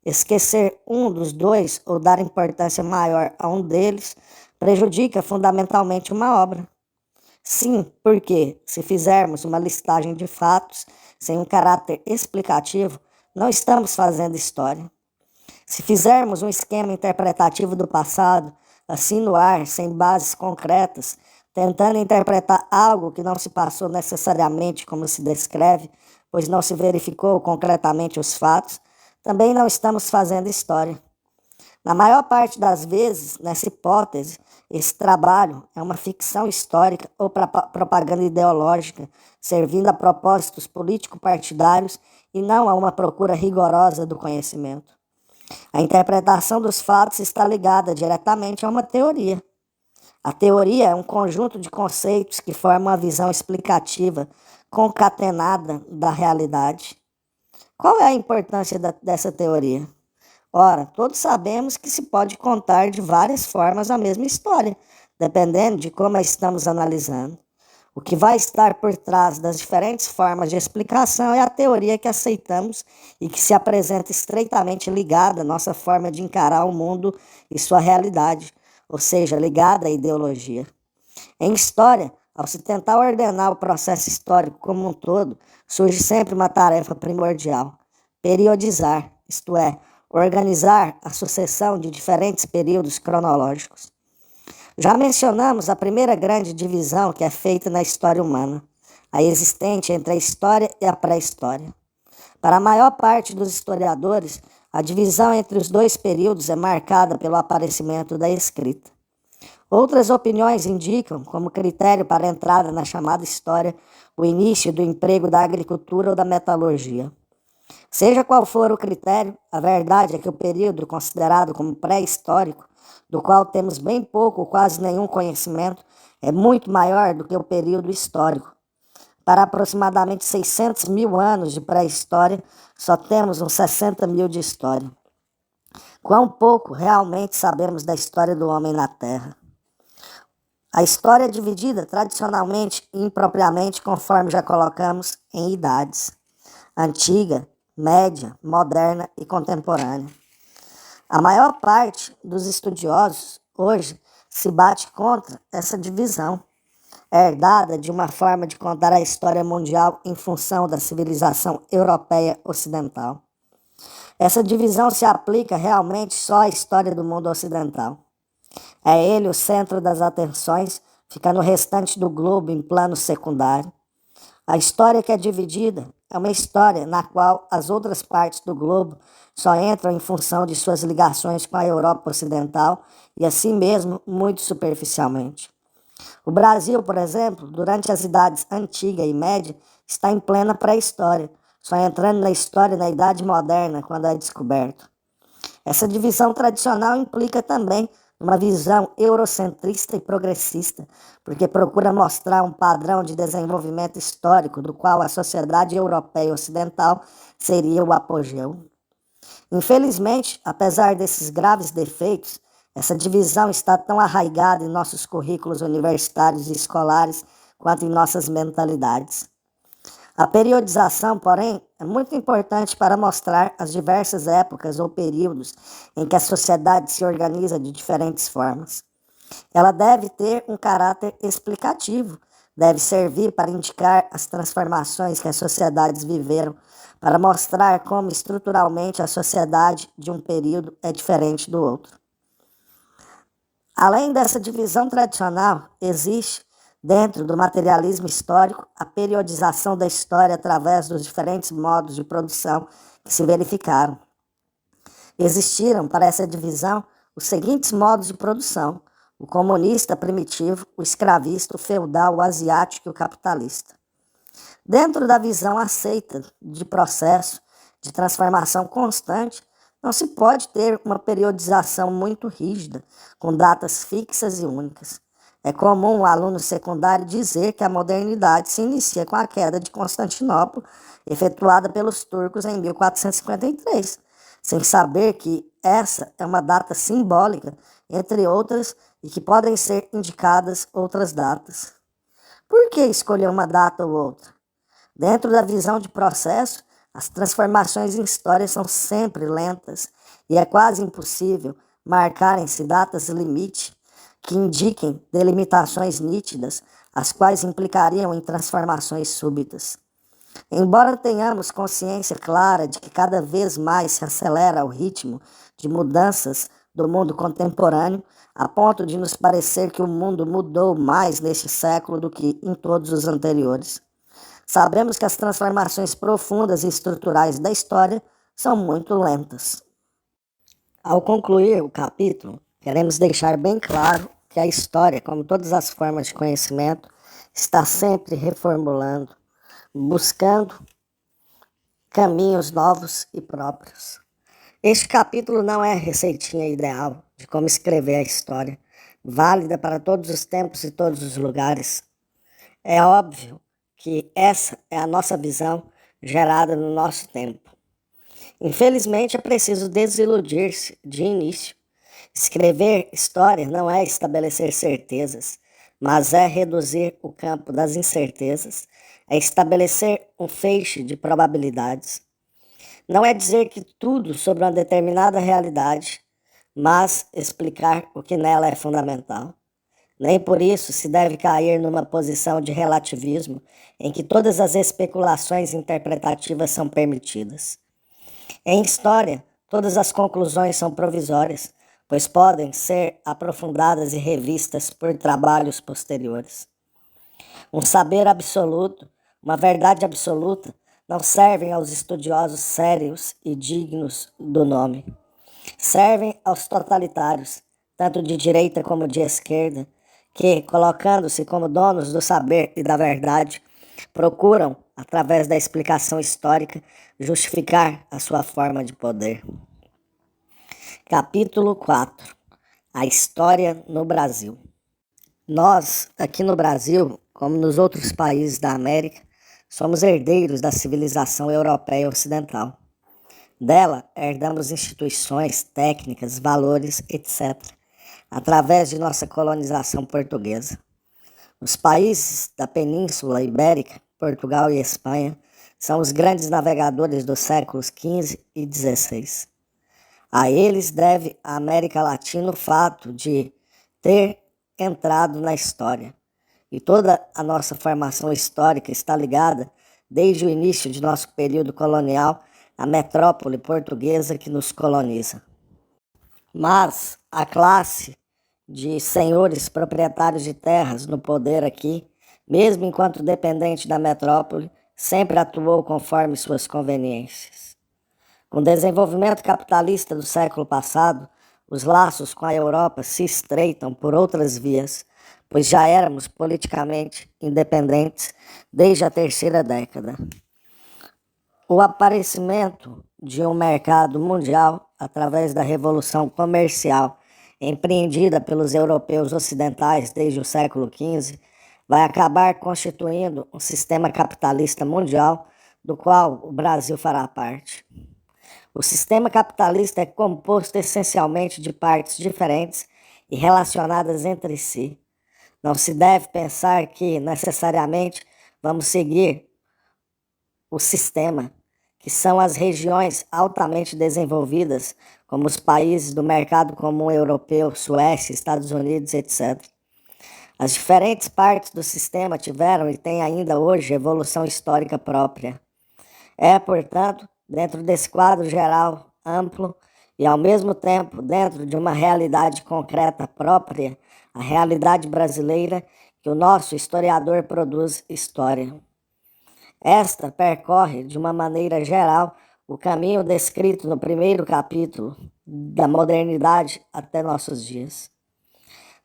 Esquecer um dos dois ou dar importância maior a um deles prejudica fundamentalmente uma obra. Sim, porque, se fizermos uma listagem de fatos sem um caráter explicativo, não estamos fazendo história. Se fizermos um esquema interpretativo do passado, assim no ar, sem bases concretas, tentando interpretar algo que não se passou necessariamente como se descreve, pois não se verificou concretamente os fatos, também não estamos fazendo história. Na maior parte das vezes, nessa hipótese, esse trabalho é uma ficção histórica ou propaganda ideológica, servindo a propósitos político-partidários e não a uma procura rigorosa do conhecimento. A interpretação dos fatos está ligada diretamente a uma teoria. A teoria é um conjunto de conceitos que formam uma visão explicativa concatenada da realidade. Qual é a importância dessa teoria? Ora, todos sabemos que se pode contar de várias formas a mesma história, dependendo de como a estamos analisando. O que vai estar por trás das diferentes formas de explicação é a teoria que aceitamos e que se apresenta estreitamente ligada à nossa forma de encarar o mundo e sua realidade, ou seja, ligada à ideologia. Em história, ao se tentar ordenar o processo histórico como um todo, surge sempre uma tarefa primordial: periodizar, isto é, organizar a sucessão de diferentes períodos cronológicos. Já mencionamos a primeira grande divisão que é feita na história humana, a existente entre a história e a pré-história. Para a maior parte dos historiadores, a divisão entre os dois períodos é marcada pelo aparecimento da escrita. Outras opiniões indicam, como critério para a entrada na chamada história, o início do emprego da agricultura ou da metalurgia. Seja qual for o critério, a verdade é que o período considerado como pré-histórico, do qual temos bem pouco ou quase nenhum conhecimento, é muito maior do que o período histórico. Para aproximadamente 600 mil anos de pré-história, só temos uns 60 mil de história. Quão pouco realmente sabemos da história do homem na Terra. A história é dividida tradicionalmente e impropriamente, conforme já colocamos, em idades: antiga, média, moderna e contemporânea. A maior parte dos estudiosos hoje se bate contra essa divisão, herdada de uma forma de contar a história mundial em função da civilização europeia ocidental. Essa divisão se aplica realmente só à história do mundo ocidental. É ele o centro das atenções, ficando o restante do globo em plano secundário. A história que é dividida é uma história na qual as outras partes do globo só entram em função de suas ligações com a Europa Ocidental e, assim mesmo, muito superficialmente. O Brasil, por exemplo, durante as idades antiga e média, está em plena pré-história, só entrando na história na Idade Moderna, quando é descoberto. Essa divisão tradicional implica também uma visão eurocentrista e progressista, porque procura mostrar um padrão de desenvolvimento histórico do qual a sociedade europeia ocidental seria o apogeu. Infelizmente, apesar desses graves defeitos, essa divisão está tão arraigada em nossos currículos universitários e escolares quanto em nossas mentalidades. A periodização, porém, é muito importante para mostrar as diversas épocas ou períodos em que a sociedade se organiza de diferentes formas. Ela deve ter um caráter explicativo, deve servir para indicar as transformações que as sociedades viveram, para mostrar como estruturalmente a sociedade de um período é diferente do outro. Além dessa divisão tradicional, existe, dentro do materialismo histórico, a periodização da história através dos diferentes modos de produção que se verificaram. Existiram, para essa divisão, os seguintes modos de produção: o comunista primitivo, o escravista, o feudal, o asiático e o capitalista. Dentro da visão aceita de processo de transformação constante, não se pode ter uma periodização muito rígida, com datas fixas e únicas. É comum o aluno secundário dizer que a modernidade se inicia com a queda de Constantinopla, efetuada pelos turcos em 1453, sem saber que essa é uma data simbólica, entre outras, e que podem ser indicadas outras datas. Por que escolher uma data ou outra? Dentro da visão de processo, as transformações em história são sempre lentas e é quase impossível marcarem-se datas limite que indiquem delimitações nítidas, as quais implicariam em transformações súbitas. Embora tenhamos consciência clara de que cada vez mais se acelera o ritmo de mudanças do mundo contemporâneo, a ponto de nos parecer que o mundo mudou mais neste século do que em todos os anteriores. Sabemos que as transformações profundas e estruturais da história são muito lentas. Ao concluir o capítulo, queremos deixar bem claro que a história, como todas as formas de conhecimento, está sempre reformulando, buscando caminhos novos e próprios. Este capítulo não é a receitinha ideal de como escrever a história, válida para todos os tempos e todos os lugares. É óbvio que essa é a nossa visão gerada no nosso tempo. Infelizmente, é preciso desiludir-se de início. Escrever história não é estabelecer certezas, mas é reduzir o campo das incertezas, é estabelecer um feixe de probabilidades. Não é dizer que tudo sobre uma determinada realidade, mas explicar o que nela é fundamental. Nem por isso se deve cair numa posição de relativismo em que todas as especulações interpretativas são permitidas. Em história, todas as conclusões são provisórias, pois podem ser aprofundadas e revistas por trabalhos posteriores. Um saber absoluto, uma verdade absoluta, não servem aos estudiosos sérios e dignos do nome. Servem aos totalitários, tanto de direita como de esquerda, que, colocando-se como donos do saber e da verdade, procuram, através da explicação histórica, justificar a sua forma de poder. Capítulo 4. A história no Brasil. Nós, aqui no Brasil, como nos outros países da América, somos herdeiros da civilização europeia ocidental. Dela, herdamos instituições, técnicas, valores, etc., através de nossa colonização portuguesa. Os países da Península Ibérica, Portugal e Espanha, são os grandes navegadores dos séculos XV e XVI. A eles deve a América Latina o fato de ter entrado na história. E toda a nossa formação histórica está ligada, desde o início de nosso período colonial, à metrópole portuguesa que nos coloniza. Mas a classe de senhores proprietários de terras no poder aqui, mesmo enquanto dependente da metrópole, sempre atuou conforme suas conveniências. Com o desenvolvimento capitalista do século passado, os laços com a Europa se estreitam por outras vias, pois já éramos politicamente independentes desde a terceira década. O aparecimento de um mercado mundial através da revolução comercial empreendida pelos europeus ocidentais desde o século XV vai acabar constituindo um sistema capitalista mundial do qual o Brasil fará parte. O sistema capitalista é composto essencialmente de partes diferentes e relacionadas entre si. Não se deve pensar que, necessariamente, vamos seguir o sistema, que são as regiões altamente desenvolvidas, como os países do mercado comum europeu, Suécia, Estados Unidos, etc. As diferentes partes do sistema tiveram e têm ainda hoje evolução histórica própria. É, portanto, dentro desse quadro geral, amplo e, ao mesmo tempo, dentro de uma realidade concreta própria, a realidade brasileira, que o nosso historiador produz história. Esta percorre, de uma maneira geral, o caminho descrito no primeiro capítulo, da modernidade até nossos dias.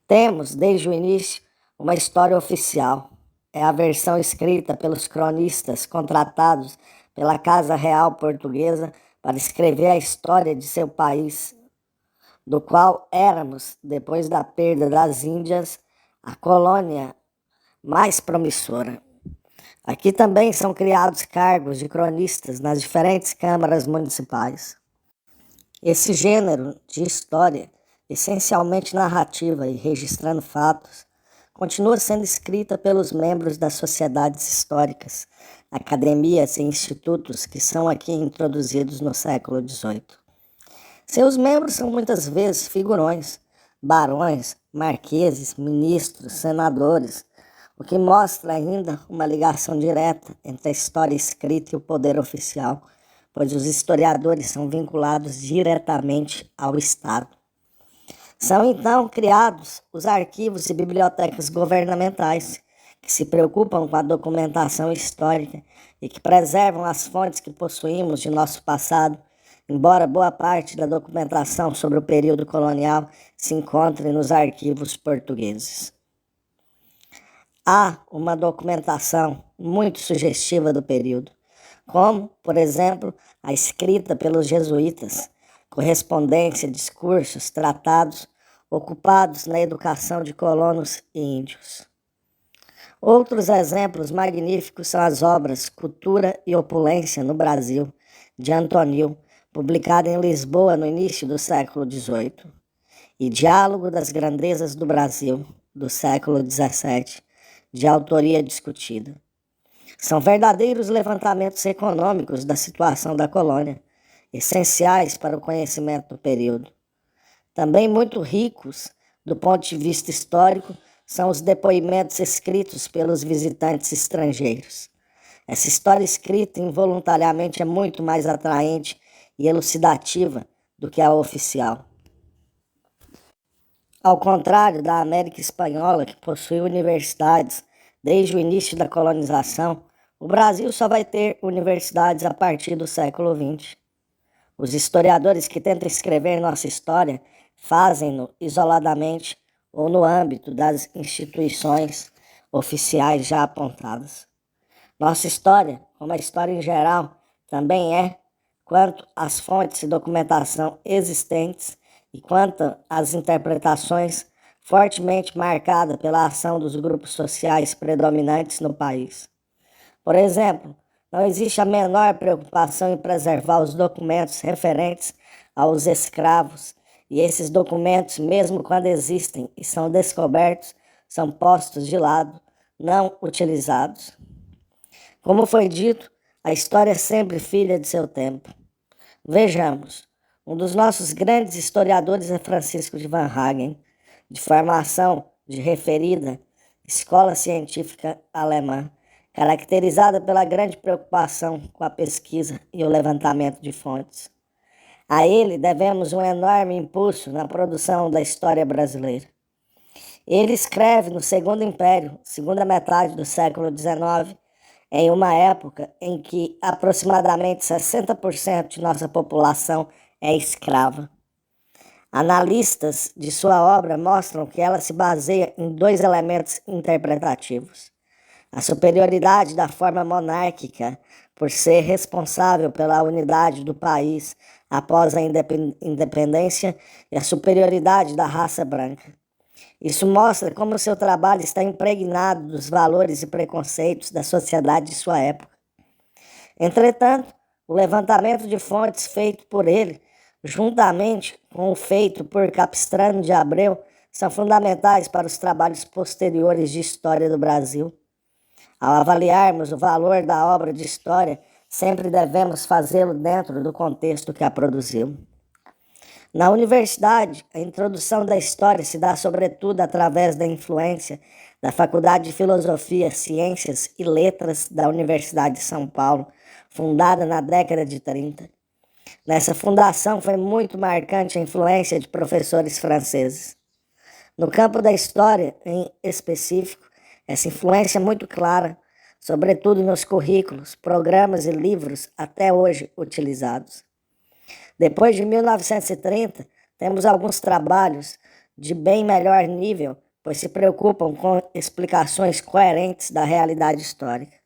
Temos, desde o início, uma história oficial. É a versão escrita pelos cronistas contratados pela Casa Real Portuguesa para escrever a história de seu país, do qual éramos, depois da perda das Índias, a colônia mais promissora. Aqui também são criados cargos de cronistas nas diferentes câmaras municipais. Esse gênero de história essencialmente narrativa e registrando fatos, continua sendo escrita pelos membros das sociedades históricas, academias e institutos que são aqui introduzidos no século XVIII. Seus membros são muitas vezes figurões, barões, marqueses, ministros, senadores, o que mostra ainda uma ligação direta entre a história escrita e o poder oficial, pois os historiadores são vinculados diretamente ao Estado. São então criados os arquivos e bibliotecas governamentais, que se preocupam com a documentação histórica e que preservam as fontes que possuímos de nosso passado, embora boa parte da documentação sobre o período colonial se encontre nos arquivos portugueses. Há uma documentação muito sugestiva do período, como, por exemplo, a escrita pelos jesuítas, correspondência, discursos, tratados ocupados na educação de colonos e índios. Outros exemplos magníficos são as obras Cultura e Opulência no Brasil, de Antonil, publicada em Lisboa no início do século XVIII, e Diálogo das Grandezas do Brasil, do século XVII, de autoria discutida. São verdadeiros levantamentos econômicos da situação da colônia, essenciais para o conhecimento do período. Também muito ricos, do ponto de vista histórico, são os depoimentos escritos pelos visitantes estrangeiros. Essa história escrita involuntariamente é muito mais atraente e elucidativa do que a oficial. Ao contrário da América Espanhola, que possui universidades desde o início da colonização, o Brasil só vai ter universidades a partir do século XX. Os historiadores que tentam escrever nossa história fazem-no isoladamente ou no âmbito das instituições oficiais já apontadas. Nossa história, como a história em geral, também é, quanto às fontes e documentação existentes e quanto às interpretações, fortemente marcada pela ação dos grupos sociais predominantes no país. Por exemplo, não existe a menor preocupação em preservar os documentos referentes aos escravos, e esses documentos, mesmo quando existem e são descobertos, são postos de lado, não utilizados. Como foi dito, a história é sempre filha de seu tempo. Vejamos, um dos nossos grandes historiadores é Francisco de Varnhagen, de formação de referida escola científica alemã, caracterizada pela grande preocupação com a pesquisa e o levantamento de fontes. A ele devemos um enorme impulso na produção da história brasileira. Ele escreve no Segundo Império, segunda metade do século XIX, em uma época em que aproximadamente 60% de nossa população é escrava. Analistas de sua obra mostram que ela se baseia em dois elementos interpretativos: a superioridade da forma monárquica, por ser responsável pela unidade do país após a independência, e a superioridade da raça branca. Isso mostra como seu trabalho está impregnado dos valores e preconceitos da sociedade de sua época. Entretanto, o levantamento de fontes feito por ele, juntamente com o feito por Capistrano de Abreu, são fundamentais para os trabalhos posteriores de história do Brasil. Ao avaliarmos o valor da obra de história, sempre devemos fazê-lo dentro do contexto que a produziu. Na universidade, a introdução da história se dá sobretudo através da influência da Faculdade de Filosofia, Ciências e Letras da Universidade de São Paulo, fundada na década de 30. Nessa fundação foi muito marcante a influência de professores franceses. No campo da história, em específico, essa influência é muito clara, sobretudo nos currículos, programas e livros até hoje utilizados. Depois de 1930, temos alguns trabalhos de bem melhor nível, pois se preocupam com explicações coerentes da realidade histórica.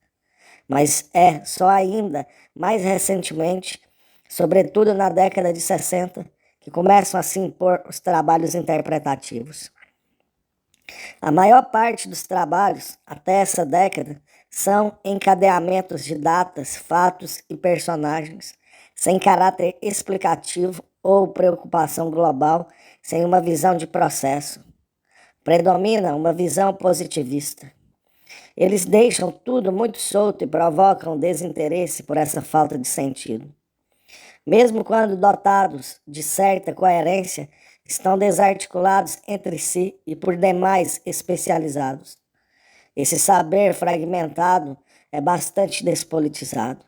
Mas é só ainda mais recentemente, sobretudo na década de 60, que começam a se impor os trabalhos interpretativos. A maior parte dos trabalhos, até essa década, são encadeamentos de datas, fatos e personagens, sem caráter explicativo ou preocupação global sem uma visão de processo. Predomina uma visão positivista. Eles deixam tudo muito solto e provocam desinteresse por essa falta de sentido. Mesmo quando dotados de certa coerência, estão desarticulados entre si e por demais especializados. Esse saber fragmentado é bastante despolitizado.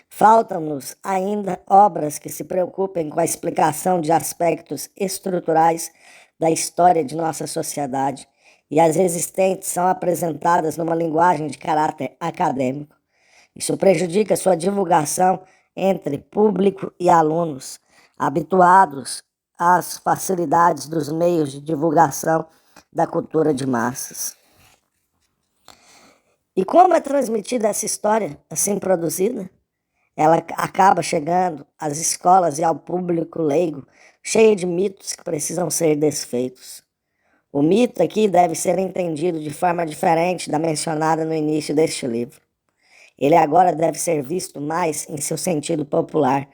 Faltam-nos ainda obras que se preocupem com a explicação de aspectos estruturais da história de nossa sociedade, e as existentes são apresentadas numa linguagem de caráter acadêmico. Isso prejudica sua divulgação entre público e alunos, habituados às facilidades dos meios de divulgação da cultura de massas. E como é transmitida essa história assim produzida? Ela acaba chegando às escolas e ao público leigo, cheia de mitos que precisam ser desfeitos. O mito aqui deve ser entendido de forma diferente da mencionada no início deste livro. Ele agora deve ser visto mais em seu sentido popular,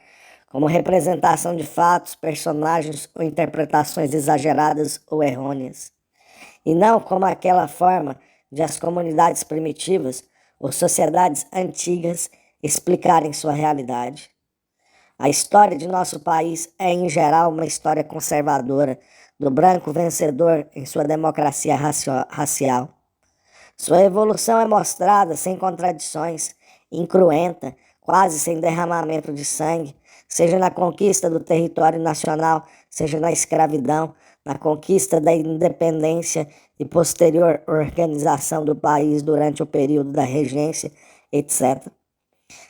como representação de fatos, personagens ou interpretações exageradas ou errôneas, e não como aquela forma de as comunidades primitivas ou sociedades antigas explicarem sua realidade. A história de nosso país é, em geral, uma história conservadora, do branco vencedor em sua democracia racial. Sua evolução é mostrada sem contradições, incruenta, quase sem derramamento de sangue, seja na conquista do território nacional, seja na escravidão, na conquista da independência e posterior organização do país durante o período da regência, etc.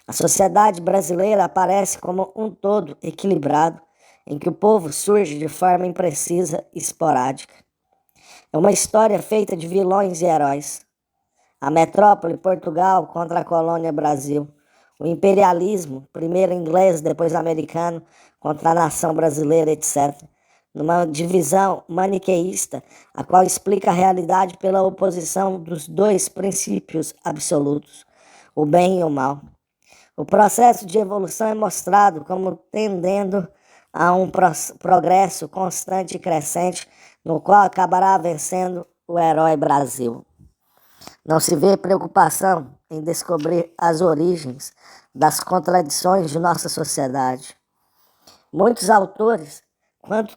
A sociedade brasileira aparece como um todo equilibrado, em que o povo surge de forma imprecisa e esporádica. É uma história feita de vilões e heróis. A metrópole Portugal contra a colônia Brasil. O imperialismo, primeiro inglês, depois americano, contra a nação brasileira, etc. Numa divisão maniqueísta, a qual explica a realidade pela oposição dos dois princípios absolutos, o bem e o mal. O processo de evolução é mostrado como tendendo a um progresso constante e crescente, no qual acabará vencendo o herói Brasil. Não se vê preocupação em descobrir as origens das contradições de nossa sociedade. Muitos autores, quando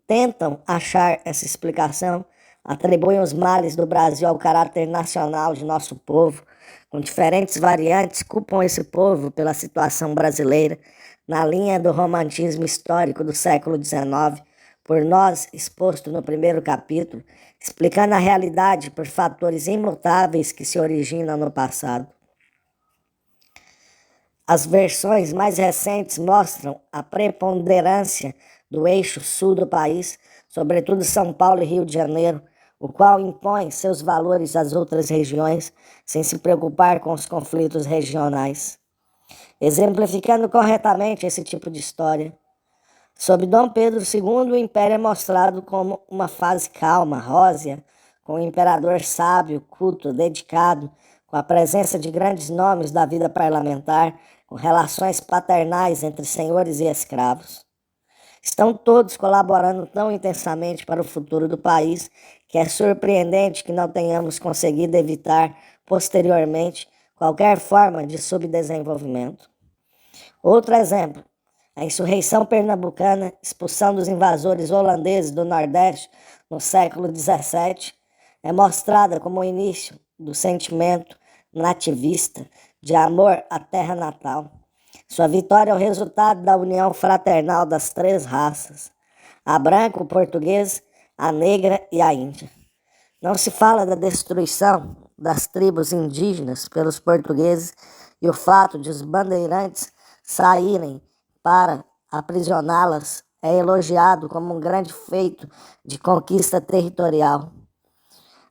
tentam achar essa explicação, atribuem os males do Brasil ao caráter nacional de nosso povo, com diferentes variantes, culpam esse povo pela situação brasileira, na linha do romantismo histórico do século XIX, por nós exposto no primeiro capítulo, explicando a realidade por fatores imutáveis que se originam no passado. As versões mais recentes mostram a preponderância do eixo sul do país, sobretudo São Paulo e Rio de Janeiro, o qual impõe seus valores às outras regiões, sem se preocupar com os conflitos regionais. Exemplificando corretamente esse tipo de história, sob Dom Pedro II, o império é mostrado como uma fase calma, rósea, com um imperador sábio, culto, dedicado, com a presença de grandes nomes da vida parlamentar, com relações paternais entre senhores e escravos. Estão todos colaborando tão intensamente para o futuro do país que é surpreendente que não tenhamos conseguido evitar, posteriormente, qualquer forma de subdesenvolvimento. Outro exemplo, a insurreição pernambucana, expulsão dos invasores holandeses do Nordeste no século XVII, é mostrada como o início do sentimento nativista de amor à terra natal. Sua vitória é o resultado da união fraternal das três raças, a branca, o português, a negra e a índia. Não se fala da destruição das tribos indígenas pelos portugueses e o fato de os bandeirantes saírem para aprisioná-las é elogiado como um grande feito de conquista territorial.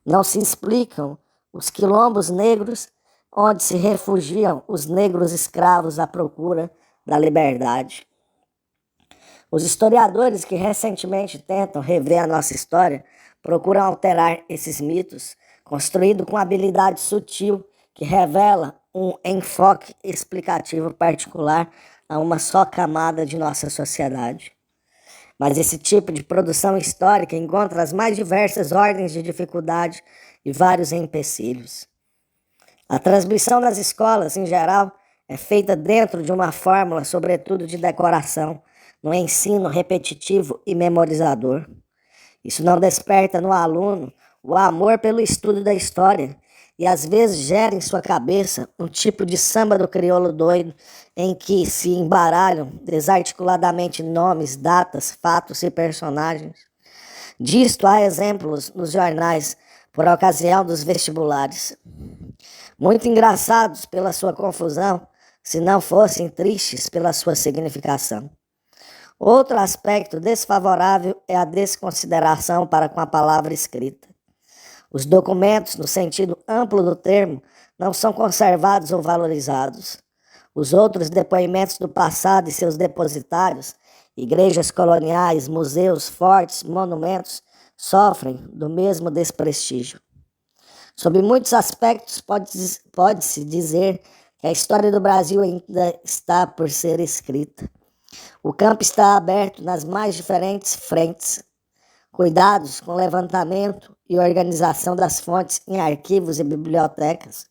Não se explicam os quilombos negros onde se refugiam os negros escravos à procura da liberdade. Os historiadores que recentemente tentam rever a nossa história procuram alterar esses mitos, construído com habilidade sutil que revela um enfoque explicativo particular a uma só camada de nossa sociedade. Mas esse tipo de produção histórica encontra as mais diversas ordens de dificuldade e vários empecilhos. A transmissão nas escolas, em geral, é feita dentro de uma fórmula, sobretudo de decoração, no ensino repetitivo e memorizador. Isso não desperta no aluno o amor pelo estudo da história e às vezes gera em sua cabeça um tipo de samba do crioulo doido em que se embaralham desarticuladamente nomes, datas, fatos e personagens. Disto há exemplos nos jornais por ocasião dos vestibulares. Muito engraçados pela sua confusão, se não fossem tristes pela sua significação. Outro aspecto desfavorável é a desconsideração para com a palavra escrita. Os documentos, no sentido amplo do termo, não são conservados ou valorizados. Os outros depoimentos do passado e seus depositários, igrejas coloniais, museus, fortes, monumentos, sofrem do mesmo desprestígio. Sob muitos aspectos, pode-se dizer que a história do Brasil ainda está por ser escrita. O campo está aberto nas mais diferentes frentes. Cuidados com o levantamento e organização das fontes em arquivos e bibliotecas,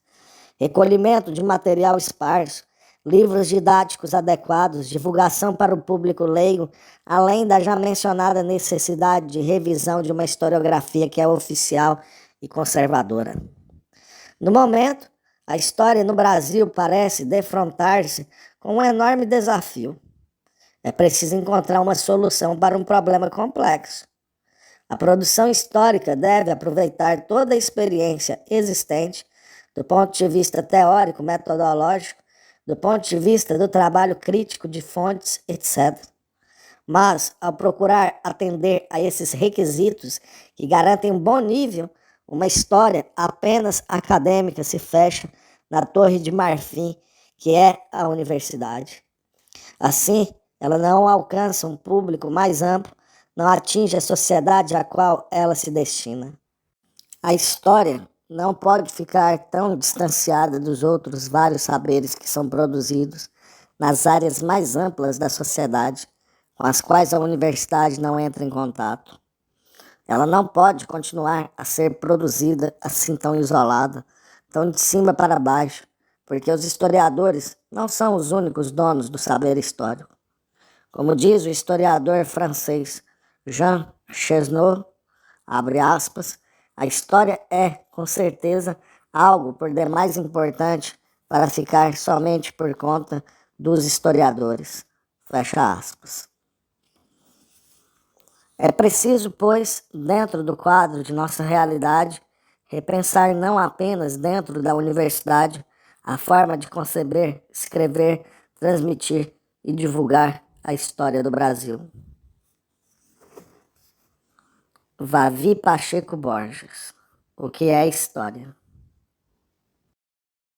recolhimento de material esparso, livros didáticos adequados, divulgação para o público leigo, além da já mencionada necessidade de revisão de uma historiografia que é oficial e conservadora. No momento, a história no Brasil parece defrontar-se com um enorme desafio. É preciso encontrar uma solução para um problema complexo. A produção histórica deve aproveitar toda a experiência existente do ponto de vista teórico, metodológico, do ponto de vista do trabalho crítico de fontes, etc. Mas, ao procurar atender a esses requisitos que garantem um bom nível, uma história apenas acadêmica se fecha na torre de marfim, que é a universidade. Assim, ela não alcança um público mais amplo, não atinge a sociedade à qual ela se destina. A história não pode ficar tão distanciada dos outros vários saberes que são produzidos nas áreas mais amplas da sociedade, com as quais a universidade não entra em contato. Ela não pode continuar a ser produzida assim tão isolada, tão de cima para baixo, porque os historiadores não são os únicos donos do saber histórico. Como diz o historiador francês Jean Chesneau, abre aspas, a história é, com certeza, algo por demais importante para ficar somente por conta dos historiadores. Fecha aspas. É preciso, pois, dentro do quadro de nossa realidade, repensar não apenas dentro da universidade a forma de conceber, escrever, transmitir e divulgar a história do Brasil. Vavi Pacheco Borges. O que é história?